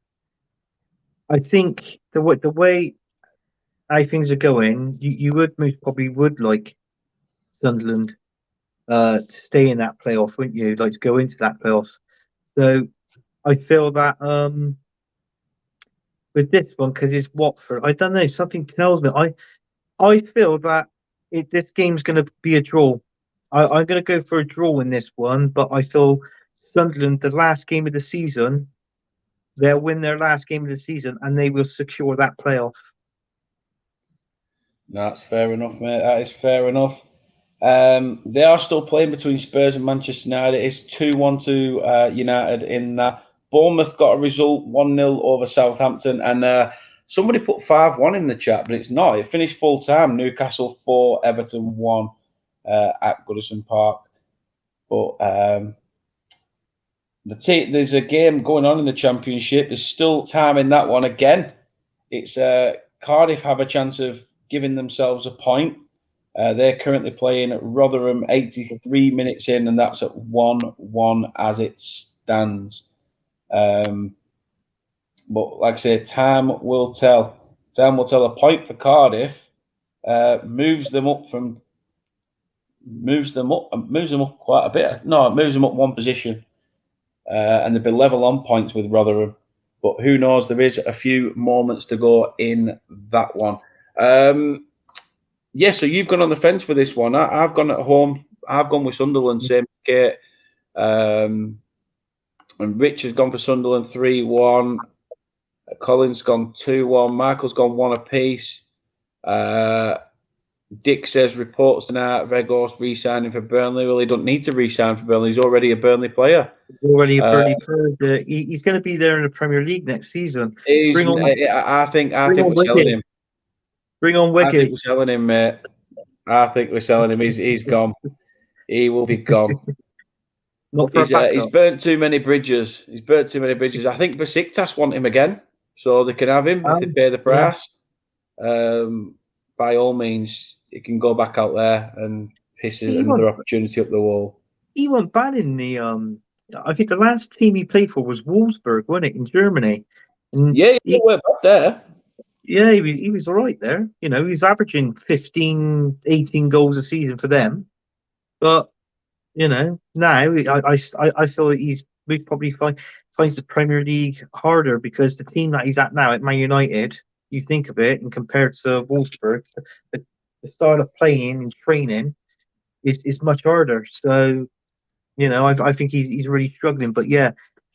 I think the way how things are going, you would most probably would like Sunderland to stay in that playoff, wouldn't you? Like to go into that playoff. So I feel that with this one, because it's Watford, I don't know. Something tells me I feel that this game's going to be a draw. I'm going to go for a draw in this one, but I feel Sunderland, the last game of the season, they'll win their last game of the season and they will secure that playoff. That's fair enough, mate. That is fair enough. They are still playing between Spurs and Manchester United. It's 2-1 to United in that. Bournemouth got a result 1-0 over Southampton, and somebody put 5-1 in the chat, but it's not. It finished full time. Newcastle 4, Everton 1 at Goodison Park. But there's a game going on in the Championship. There's still time in that one. Again, it's Cardiff have a chance of giving themselves a point. They're currently playing at Rotherham 83 minutes in, and that's at 1-1 as it stands. But like I say, time will tell. Time will tell. A point for Cardiff moves them up quite a bit. No, it moves them up one position, and they'll be level on points with Rotherham. But who knows? There is a few moments to go in that one. Yeah, so you've gone on the fence for this one. I've gone at home. I've gone with Sunderland, same Kate. And Rich has gone for Sunderland 3-1. Colin's gone 2-1. Michael's gone 1 apiece. Dick says reports tonight, Weghorst re-signing for Burnley. Well, he don't need to re-sign for Burnley. He's already a Burnley player. Already a Burnley player. He's going to be there in the Premier League next season. I think we're selling him. Bring on Wicked. I think we're selling him, mate. I think we're selling him. He's gone. He will be gone. He's burnt too many bridges. I think Besiktas want him again, so they can have him if they pay the price. Yeah. By all means, he can go back out there and piss another opportunity up the wall. He went bad in the. I think the last team he played for was Wolfsburg, wasn't it, in Germany? And he went back there. Yeah, he was all right there. You know, he's averaging 15, 18 goals a season for them. But, you know, now I feel he probably finds the Premier League harder because the team that he's at now at Man United, you think of it, and compared to Wolfsburg, the style of playing and training is much harder. So, you know, I think he's really struggling. But, yeah,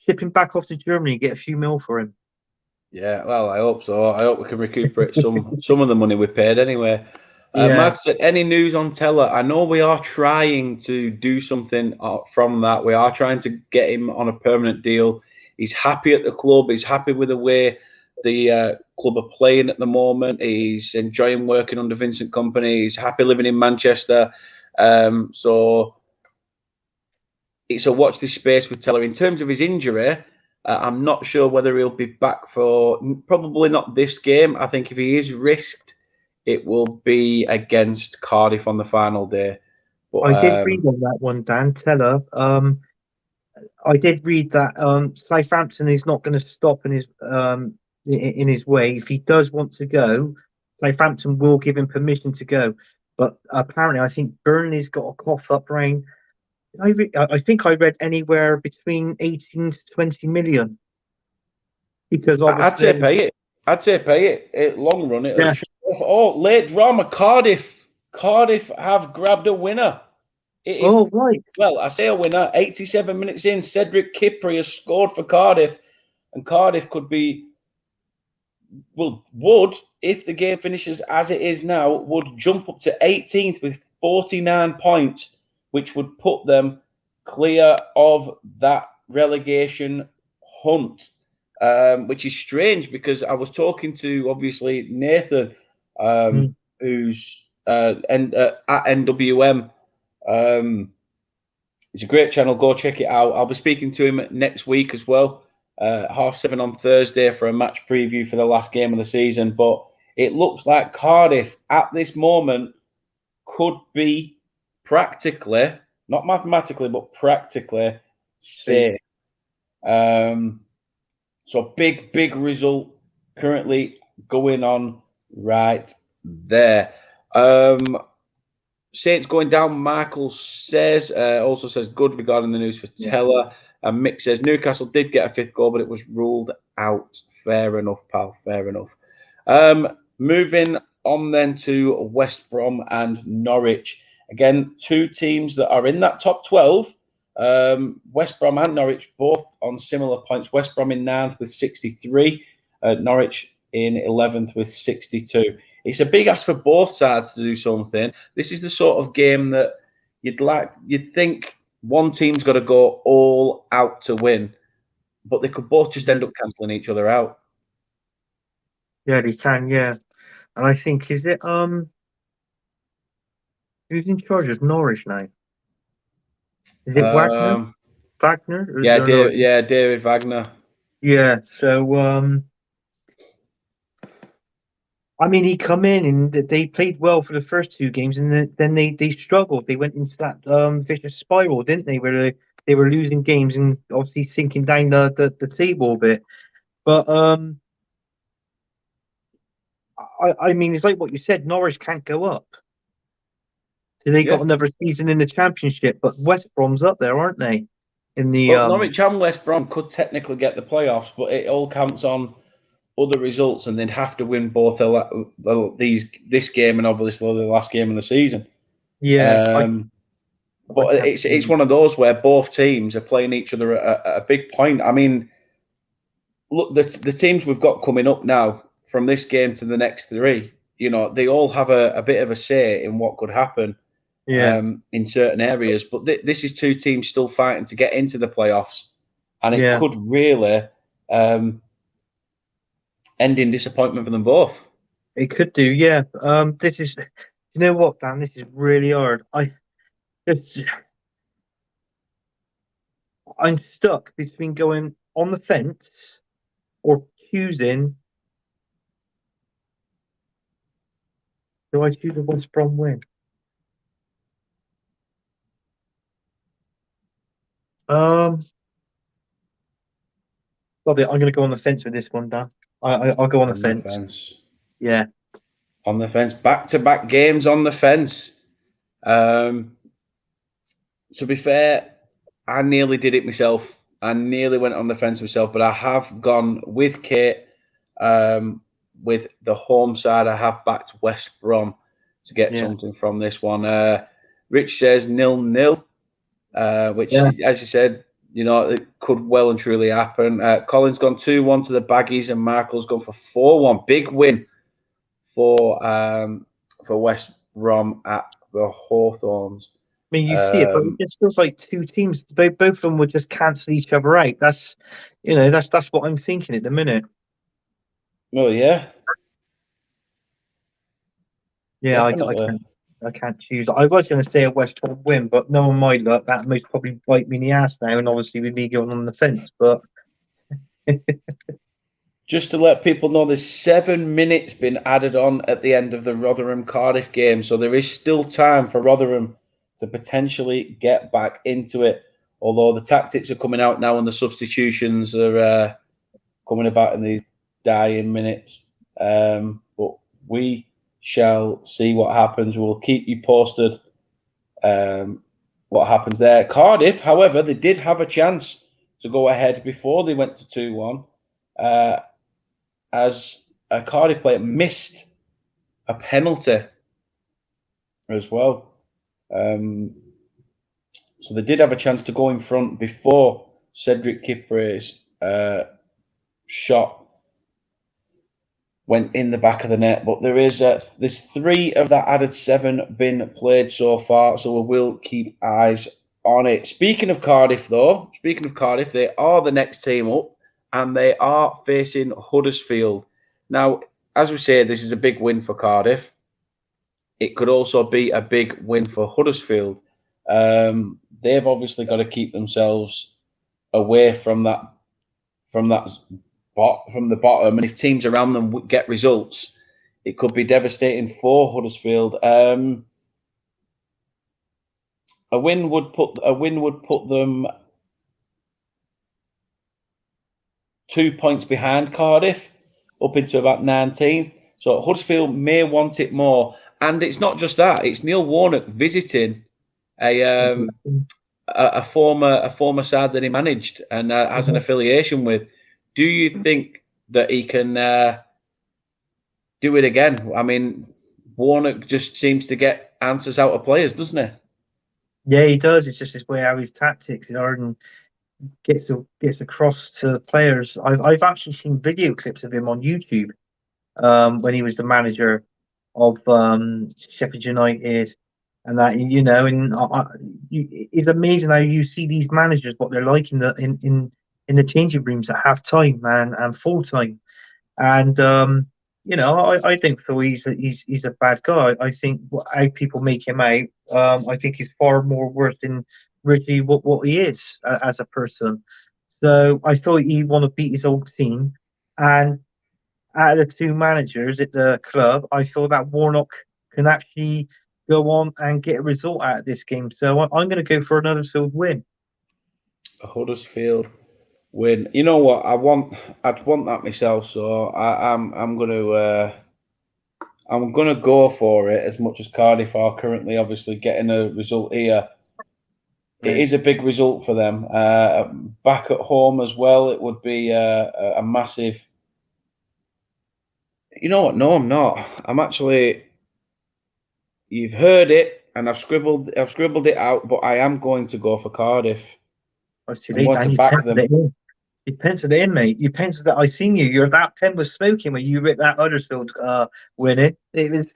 ship him back off to Germany, get a few mil for him. Yeah, well, I hope so. I hope we can recuperate some of the money we paid anyway. Yeah. Mark said, any news on Teller? I know we are trying to do something from that. We are trying to get him on a permanent deal. He's happy at the club. He's happy with the way the club are playing at the moment. He's enjoying working under Vincent Kompany. He's happy living in Manchester. So it's a watch this space with Teller. In terms of his injury, I'm not sure whether he'll be back for probably not this game. I think if he is risked, it will be against Cardiff on the final day. But I did read on that one, Dan Teller. I did read that Southampton is not going to stop in his way. If he does want to go, Southampton will give him permission to go. But apparently, I think Burnley's got a cough up rein. I think I read anywhere between 18 to 20 million. Because I'd say obviously, pay it. I'd say pay it. Long run, it yeah. should. Oh, late drama. Cardiff. Cardiff have grabbed a winner. It is, Oh, right. well, I say a winner. 87 minutes in, Cedric Kipri has scored for Cardiff, and Cardiff could be, well, would, if the game finishes as it is now, would jump up to 18th with 49 points, which would put them clear of that relegation hunt, which is strange because I was talking to, obviously, Nathan, who's at NWM. It's a great channel. Go check it out. I'll be speaking to him next week as well, 7:30 on Thursday for a match preview for the last game of the season. But it looks like Cardiff at this moment could be practically, not mathematically, but practically safe. So big result currently going on right there. Saints going down. Michael says, also says good regarding the news for Teller. And Mick says Newcastle did get a fifth goal, but it was ruled out. Fair enough, pal. Fair enough. Moving on then to West Brom and Norwich. Again, two teams that are in that top 12. West Brom and Norwich both on similar points. West Brom in 9th with 63. Norwich in 11th with 62. It's a big ask for both sides to do something. This is the sort of game that you'd think one team's got to go all out to win, but they could both just end up cancelling each other out. Yeah, they can, yeah. And I think, is it who's in charge of Norwich now? Is it Wagner? Wagner? Yeah, David Wagner. Yeah, so I mean, he come in and they played well for the first two games, and then they struggled. They went into that vicious spiral, didn't they? Where they were losing games and obviously sinking down the table a bit. But I mean, it's like what you said. Norwich can't go up, so they got another season in the Championship. But West Brom's up there, aren't they? In the Well, Norwich and West Brom could technically get the playoffs, but it all counts on other results, and they'd have to win both this game and obviously the last game of the season. Yeah, but it's one of those where both teams are playing each other at a big point. I mean, look, the teams we've got coming up now from this game to the next three, you know, they all have a bit of a say in what could happen. In certain areas, but this is two teams still fighting to get into the playoffs, and it could really end in disappointment for them both. It could do, yeah. This is, you know what, Dan? This is really hard. I'm stuck between going on the fence or choosing. Do I choose a West Brom win? I'm going to go on the fence with this one, Dan. I'll go on the fence. Yeah. On the fence. Back-to-back games on the fence. To be fair, I nearly did it myself. I nearly went on the fence myself, but I have gone with Kate. With the home side, I have backed West Brom to get something from this one. Rich says 0-0, which, as you said, you know, it could well and truly happen. Colin's gone 2-1 to the Baggies, and Michael's gone for 4-1. Big win for West Brom at the Hawthorns. I mean, you see it, but it just feels like two teams. Both of them would just cancel each other out. That's what I'm thinking at the minute. Well, yeah. Yeah, I can't. I can't choose. I was going to say a West Brom win, but knowing my luck, that most probably bite me in the ass now, and obviously with me going on the fence. But Just to let people know, there's 7 minutes been added on at the end of the Rotherham Cardiff game, so there is still time for Rotherham to potentially get back into it. Although the tactics are coming out now and the substitutions are coming about in these dying minutes. But we shall see what happens. We'll keep you posted what happens there. Cardiff, however, they did have a chance to go ahead before they went to 2-1. As a Cardiff player missed a penalty as well. So they did have a chance to go in front before Cedric Kipre's shot went in the back of the net. But there's 3 of that added 7 been played so far, so we will keep eyes on it. Speaking of Cardiff, they are the next team up, and they are facing Huddersfield. Now, as we say, this is a big win for Cardiff. It could also be a big win for Huddersfield. They've obviously got to keep themselves away from the bottom, and if teams around them get results, it could be devastating for Huddersfield. A win would put them 2 points behind Cardiff, up into about 19th. So Huddersfield may want it more, and it's not just that. It's Neil Warnock visiting a former side that he managed and has an affiliation with. Do you think that he can do it again? I mean, Warnock just seems to get answers out of players, doesn't he? yeah, he does. It's just his way how his tactics are and gets across to players. I've actually seen video clips of him on YouTube when he was the manager of Sheffield United, and that it's amazing how you see these managers what they're like in the changing rooms at half time and full time, and I think Phil he's a bad guy. I think how people make him out, I think he's far more worse than really what he is as a person. So I thought he'd want to beat his old team, and out of the 2 managers at the club, I thought that Warnock can actually go on and get a result out of this game. So I'm going to go for another Huddersfield win. A Huddersfield win. You know what? I'd want that myself. So I'm gonna go for it. As much as Cardiff are currently obviously getting a result here, it is a big result for them. Back at home as well, it would be a massive. You know what? No, I'm not. I'm actually. You've heard it, and I've scribbled it out, but I am going to go for Cardiff. Oh, it's too I'm late, going Dan. to You back penciled them. it in. You penciled it in, mate. You penciled it. I seen you. That pen was smoking when you ripped that Huddersfield winning. It was.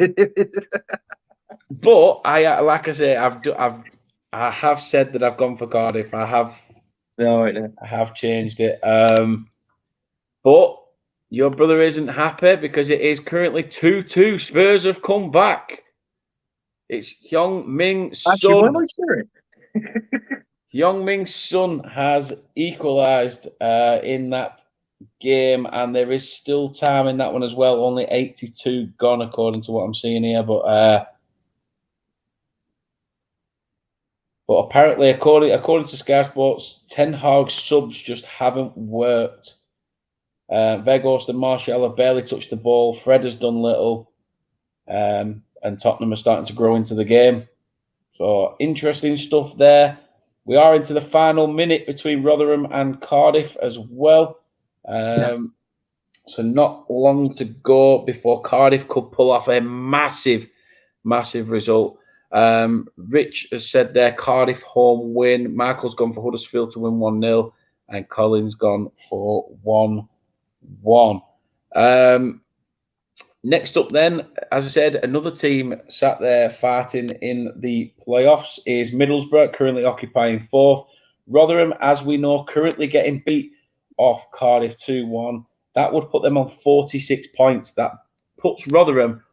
But like I say, I have said that I've gone for Cardiff. I have changed it. But your brother isn't happy because it is currently 2-2. Spurs have come back. It's Hyung Min Actually, why am Son. I cheering? Hyung Min Son has equalised in that game, and there is still time in that one as well. Only 82 gone, according to what I'm seeing here. But apparently, according to Sky Sports, Ten Hag's subs just haven't worked. Weghorst and Martial have barely touched the ball. Fred has done little, and Tottenham are starting to grow into the game. So interesting stuff there. We are into the final minute between Rotherham and Cardiff as well. So not long to go before Cardiff could pull off a massive result. Rich has said there, Cardiff home win. Michael's gone for Huddersfield to win 1-0, and Colin's gone for 1-1. Next up then, as I said, another team sat there fighting in the playoffs is Middlesbrough, currently occupying 4th. Rotherham, as we know, currently getting beat off Cardiff 2-1. That would put them on 46 points. That puts Rotherham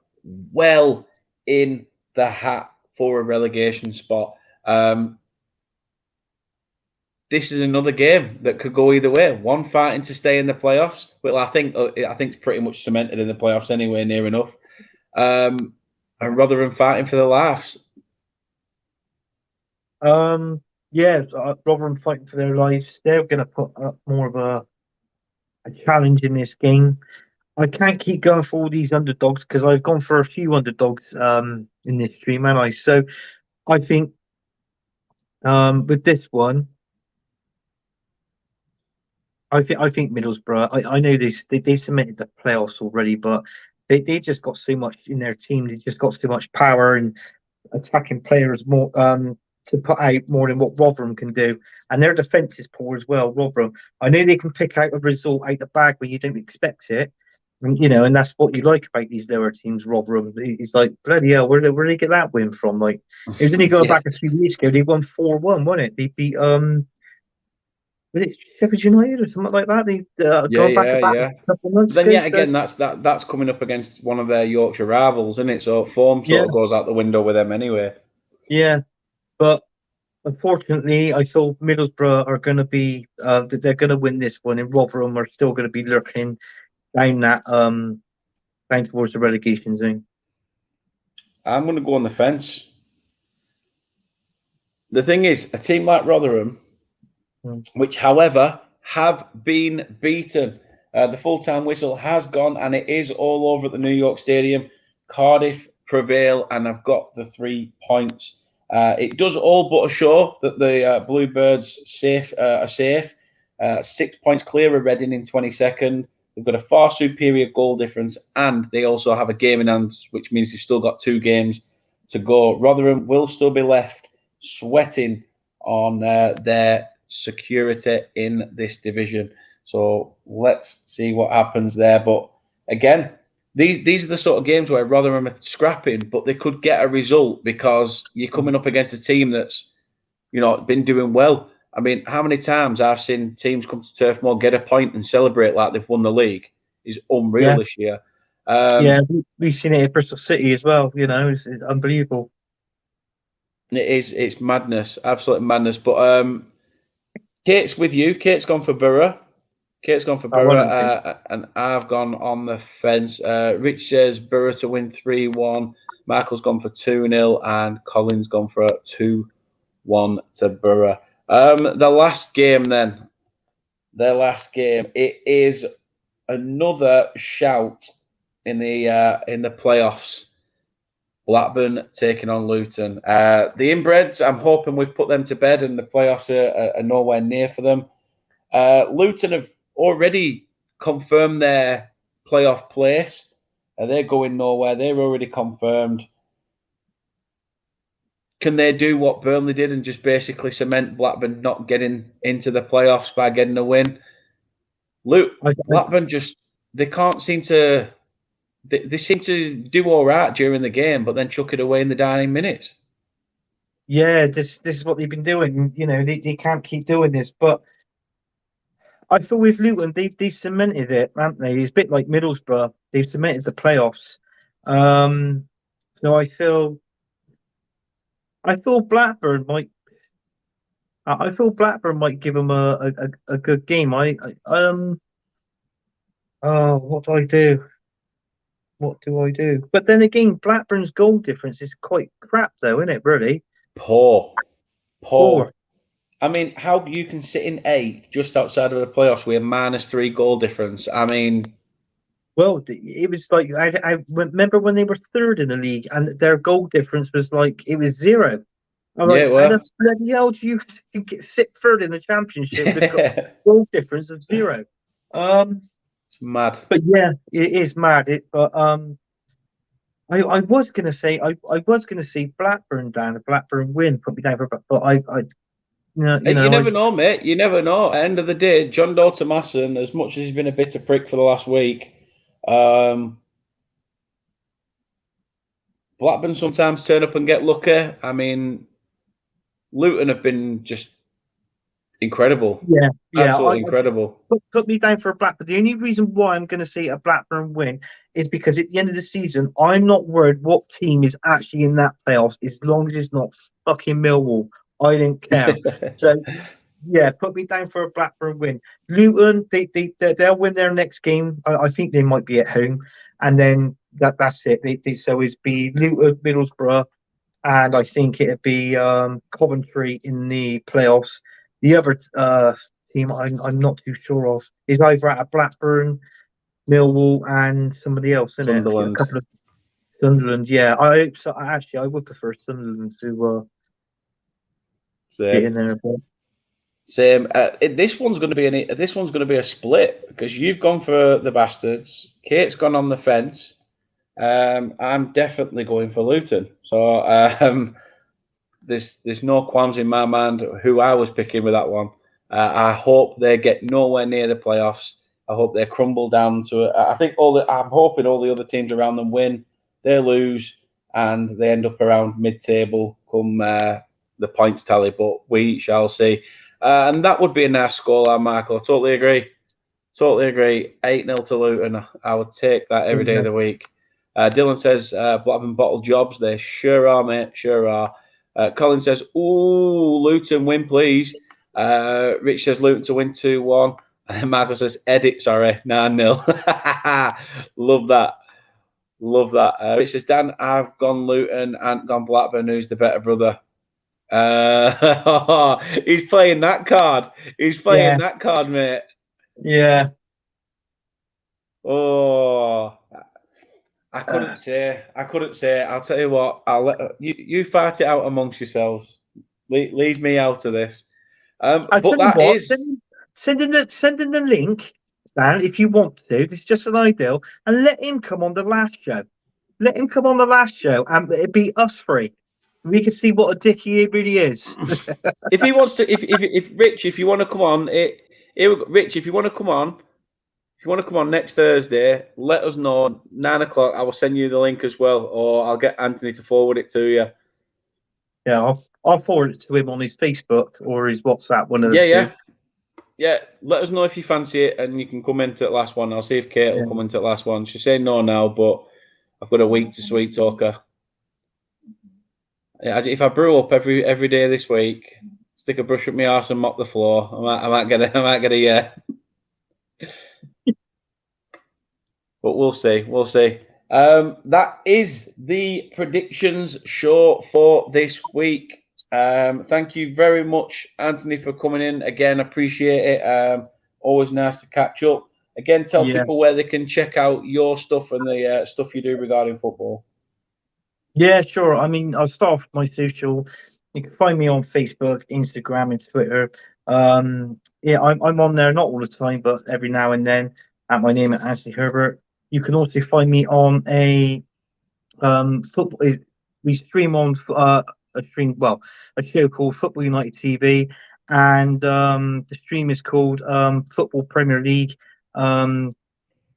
well in the hat for a relegation spot. This is another game that could go either way. One fighting to stay in the playoffs. Well, I think it's pretty much cemented in the playoffs anyway, near enough. And Rotherham fighting for the laughs. Yeah, Rotherham fighting for their lives. They're going to put up more of a challenge in this game. I can't keep going for all these underdogs because I've gone for a few underdogs in this stream, haven't I? So I think with this one, I think Middlesbrough. I know they've cemented the playoffs already, but they just got so much in their team. They just got so much power and attacking players more to put out more than what Rotherham can do. And their defence is poor as well. Rotherham. I know they can pick out a result out the bag when you don't expect it. And, and that's what you like about these lower teams, Rotherham. It's like, bloody hell, where did they get that win from? Like, it was only going Yeah. back a few weeks ago. They won 4-1, wasn't it? They beat was it Sheffield United or something like that? They gone back Yeah. a couple of months But then ago. yet So again, that's coming up against one of their Yorkshire rivals, isn't it? So form yeah, sort of goes out the window with them anyway. yeah. But unfortunately, I thought Middlesbrough are going to be they're going to win this one, and Rotherham are still going to be lurking down that down towards the relegation zone. I'm going to go on the fence. The thing is, a team like Rotherham, which, however, have been beaten. The full-time whistle has gone, and it is all over at the New York Stadium. Cardiff prevail, and I've got the 3 points. It does all but assure that the Bluebirds are safe. 6 points clear of Reading in 22nd. They've got a far superior goal difference, and they also have a game in hand, which means they've still got 2 games to go. Rotherham will still be left sweating on their security in this division. So let's see what happens there. But again, these are the sort of games where Rotherham are scrapping, but they could get a result because you're coming up against a team that's been doing well. I mean, how many times I've seen teams come to Turf Moor, get a point, and celebrate like they've won the league is unreal Yeah, this year. yeah, we've seen it at Bristol City as well. It's unbelievable. It's madness, absolute madness. But Kate's with you. Kate's gone for Borough. Kate's gone for I want Borough, them to. and I've gone on the fence. Rich says Borough to win 3-1. Michael's gone for 2-0, and Colin's gone for 2-1 to Borough. The last game, then. Their last game. It is another shout in the playoffs. Blackburn taking on Luton. The inbreds, I'm hoping we've put them to bed, and the playoffs are nowhere near for them. Luton have already confirmed their playoff place. They're going nowhere. They're already confirmed. Can they do what Burnley did and just basically cement Blackburn not getting into the playoffs by getting a win? Blackburn they can't seem to. They seem to do all right during the game, but then chuck it away in the dying minutes. Yeah, this is what they've been doing. They can't keep doing this. But I feel with Luton, they've cemented it, haven't they? It's a bit like Middlesbrough. They've cemented the playoffs. So I feel Blackburn might. I feel Blackburn might give them a good game. Oh, what do I do? What do I do? But then again, Blackburn's goal difference is quite crap, though, isn't it? Really Poor. poor. I mean, how you can sit in 8th, just outside of the playoffs, with a -3 goal difference? I mean, Well, it was like I remember when they were third in the league, and their goal difference was like it was 0. I'm like, yeah, how the well, bloody hell do you sit third in the championship with a it's goal difference of 0? mad. But yeah, it is mad. I was gonna say I was gonna say Blackburn down, Blackburn win, put me down for, but You I never just know, mate. You never know. At the end of the day, John Dortemassen, as much as he's been a bitter prick for the last week, um, Blackburn sometimes turn up and get lucky. I mean, Luton have been just Incredible. Yeah, yeah. Absolutely incredible. Put me down for a Blackburn. The only reason why I'm going to see a Blackburn win is because at the end of the season, I'm not worried what team is actually in that playoffs as long as it's not fucking Millwall. I don't care. So yeah, put me down for a Blackburn win. Luton, they'll win their next game. I think they might be at home, and then that's it. So it's be Luton, Middlesbrough, and I think it'd be Coventry in the playoffs. The other team I'm not too sure of is either at Blackburn, Millwall, and somebody else, isn't it? I think a Sunderland. couple of Sunderland. Yeah, I hope so. Actually, I would prefer Sunderland to get Same. in there. But Same. This one's going to be this one's going to be a split because you've gone for the Bastards. Kate's gone on the fence. I'm definitely going for Luton. So there's no qualms in my mind who I was picking with that one. I hope they get nowhere near the playoffs. I hope they crumble down to it. I think I'm hoping all the other teams around them win. They lose and they end up around mid-table come the points tally. But we shall see. And that would be a nice scoreline, Michael. I totally agree. Totally agree. 8-0 to Luton. I would take that every day of the week. Dylan says, Blackburn bottle jobs. They sure are, mate. Sure are. Colin says, ooh, Luton win, please. Rich says Luton to win 2-1. And Michael says, edit, sorry, 9-0. Love that. Love that. Rich says, Dan, I've gone Luton and gone Blackburn. Who's the better brother? He's playing that card. He's playing that card, mate. yeah. Oh, I couldn't say. I'll tell you what. I'll let you fight it out amongst yourselves. Leave me out of this. But that is send in the link, Dan, if you want to. This is just an ideal, and let him come on the last show. Let him come on the last show, and it'd be us three. We can see what a dick he really is. If he wants to, if Rich, if you want to come on, Rich, if you want to come on. If you want to come on next Thursday, let us know. 9 o'clock, I will send you the link as well, or I'll get Anthony to forward it to you. Yeah, I'll forward it to him on his Facebook or his WhatsApp, one of the two. Yeah, let us know if you fancy it, and you can come into the last one. I'll see if Kate will come into the last one. She's saying no now, but I've got a week to sweet talk her. If I brew up every day this week, stick a brush up my arse and mop the floor, I might get a yeah. But we'll see. We'll see. That is the predictions show for this week. Thank you very much, Anthony, for coming in. Again, appreciate it. Always nice to catch up. Again, tell people where they can check out your stuff and the stuff you do regarding football. Yeah, sure. I mean, I'll start off with my social. You can find me on Facebook, Instagram, and Twitter. Yeah, I'm on there, not all the time, but every now and then at my name at Anthony Herbert. You can also find me on a football. We stream on a show called Football United TV, and the stream is called Football Premier League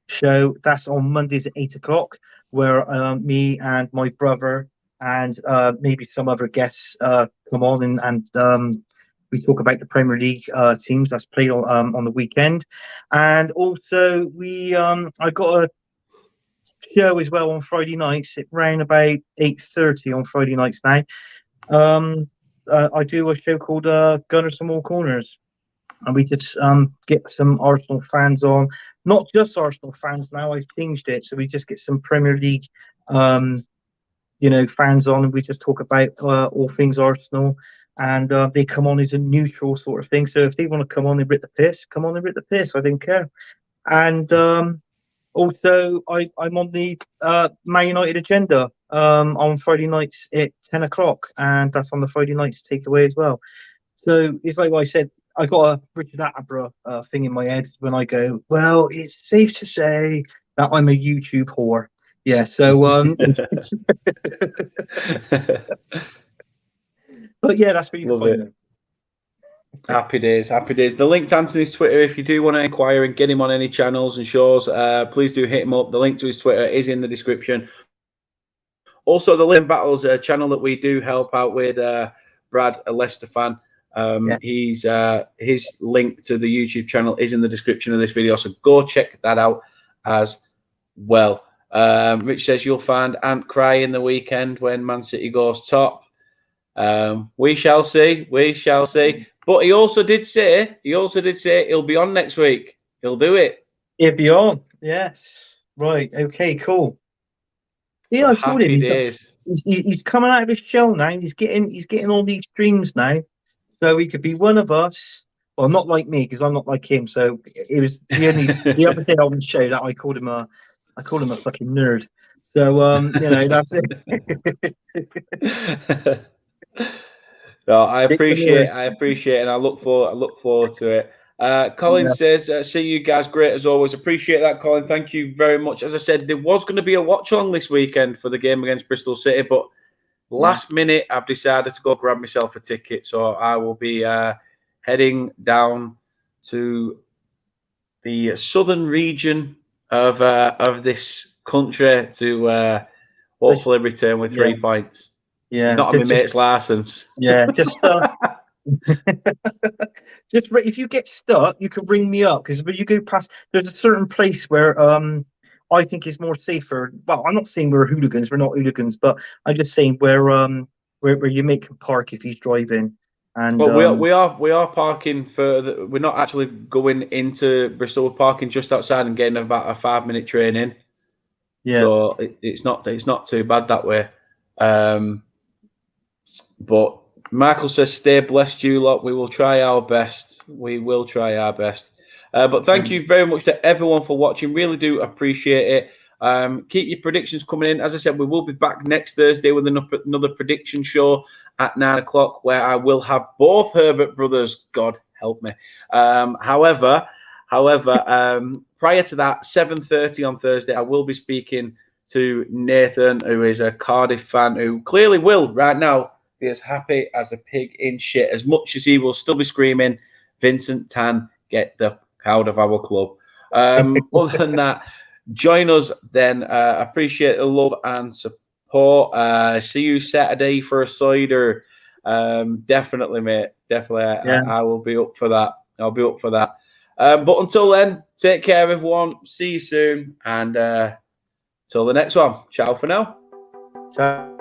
show. That's on Mondays at 8 o'clock, where me and my brother and maybe some other guests come on and we talk about the Premier League teams that's played on the weekend. And also I got a show as well on Friday nights at round about 8:30 on Friday nights now. I do a show called Gunners from All Corners, and we just get some Arsenal fans on. Not just Arsenal fans now. I've changed it, so we just get some Premier League, fans on, and we just talk about all things Arsenal. And they come on as a neutral sort of thing. So if they want to come on and rip the piss, come on and rip the piss. I don't care. And also, I'm on the Man United agenda on Friday nights at 10 o'clock, and that's on the Friday nights takeaway as well. So it's like what I said. I got a Richard Attenborough thing in my head when I go, well, it's safe to say that I'm a YouTube whore. Yeah, so but yeah, that's where you can find me. Happy days, happy days. The link to Anthony's Twitter, if you do want to inquire and get him on any channels and shows, please do hit him up. The link to his Twitter is in the description. Also, the Lynn Battles channel that we do help out with, Brad, a Leicester fan. He's his link to the YouTube channel is in the description of this video, so go check that out as well. Rich says you'll find Ant crying the weekend when Man City goes top. We shall see. We shall see. But he also did say he'll be on next week. He'll do it. He'll be on. Yes. Right. Okay. Cool. Yeah, So I told him happy days. he's coming out of his shell now. He's getting all these streams now, so he could be one of us. Well, not like me because I'm not like him. So it was the other thing on the show that I called him a fucking nerd. So that's it. No, I Big appreciate nerd. it, and I look forward to it. Colin Yeah. says, "See you guys, great as always." Appreciate that, Colin. Thank you very much. As I said, there was going to be a watch on this weekend for the game against Bristol City, but last minute I've decided to go grab myself a ticket, so I will be heading down to the southern region of this country to hopefully return with 3 points. Yeah. Not on my mate's license. Yeah. Just if you get stuck, you can ring me up because when you go past, there's a certain place where I think is more safer. Well, I'm not saying we're hooligans, we're not hooligans, but I'm just saying where you make him park if he's driving. And Well, we are parking further. We're not actually going into Bristol. We're parking just outside and getting about a 5-minute train in. yeah, So it's not too bad that way. But Michael says, "Stay blessed, you lot. We will try our best. We will try our best." But thank you very much to everyone for watching. Really do appreciate it. Keep your predictions coming in. As I said, we will be back next Thursday with another prediction show at 9 o'clock, where I will have both Herbert brothers. God help me. However, prior to that, 7:30 on Thursday, I will be speaking to Nathan, who is a Cardiff fan, who clearly will right now be as happy as a pig in shit, as much as he will still be screaming, "Vincent Tan, get the out of our club." Other than that, join us then. Appreciate the love and support. See you Saturday for a cider. Definitely, mate. Definitely. yeah. I will be up for that. I'll be up for that. But until then, take care, everyone. See you soon. And till the next one. Ciao for now. So.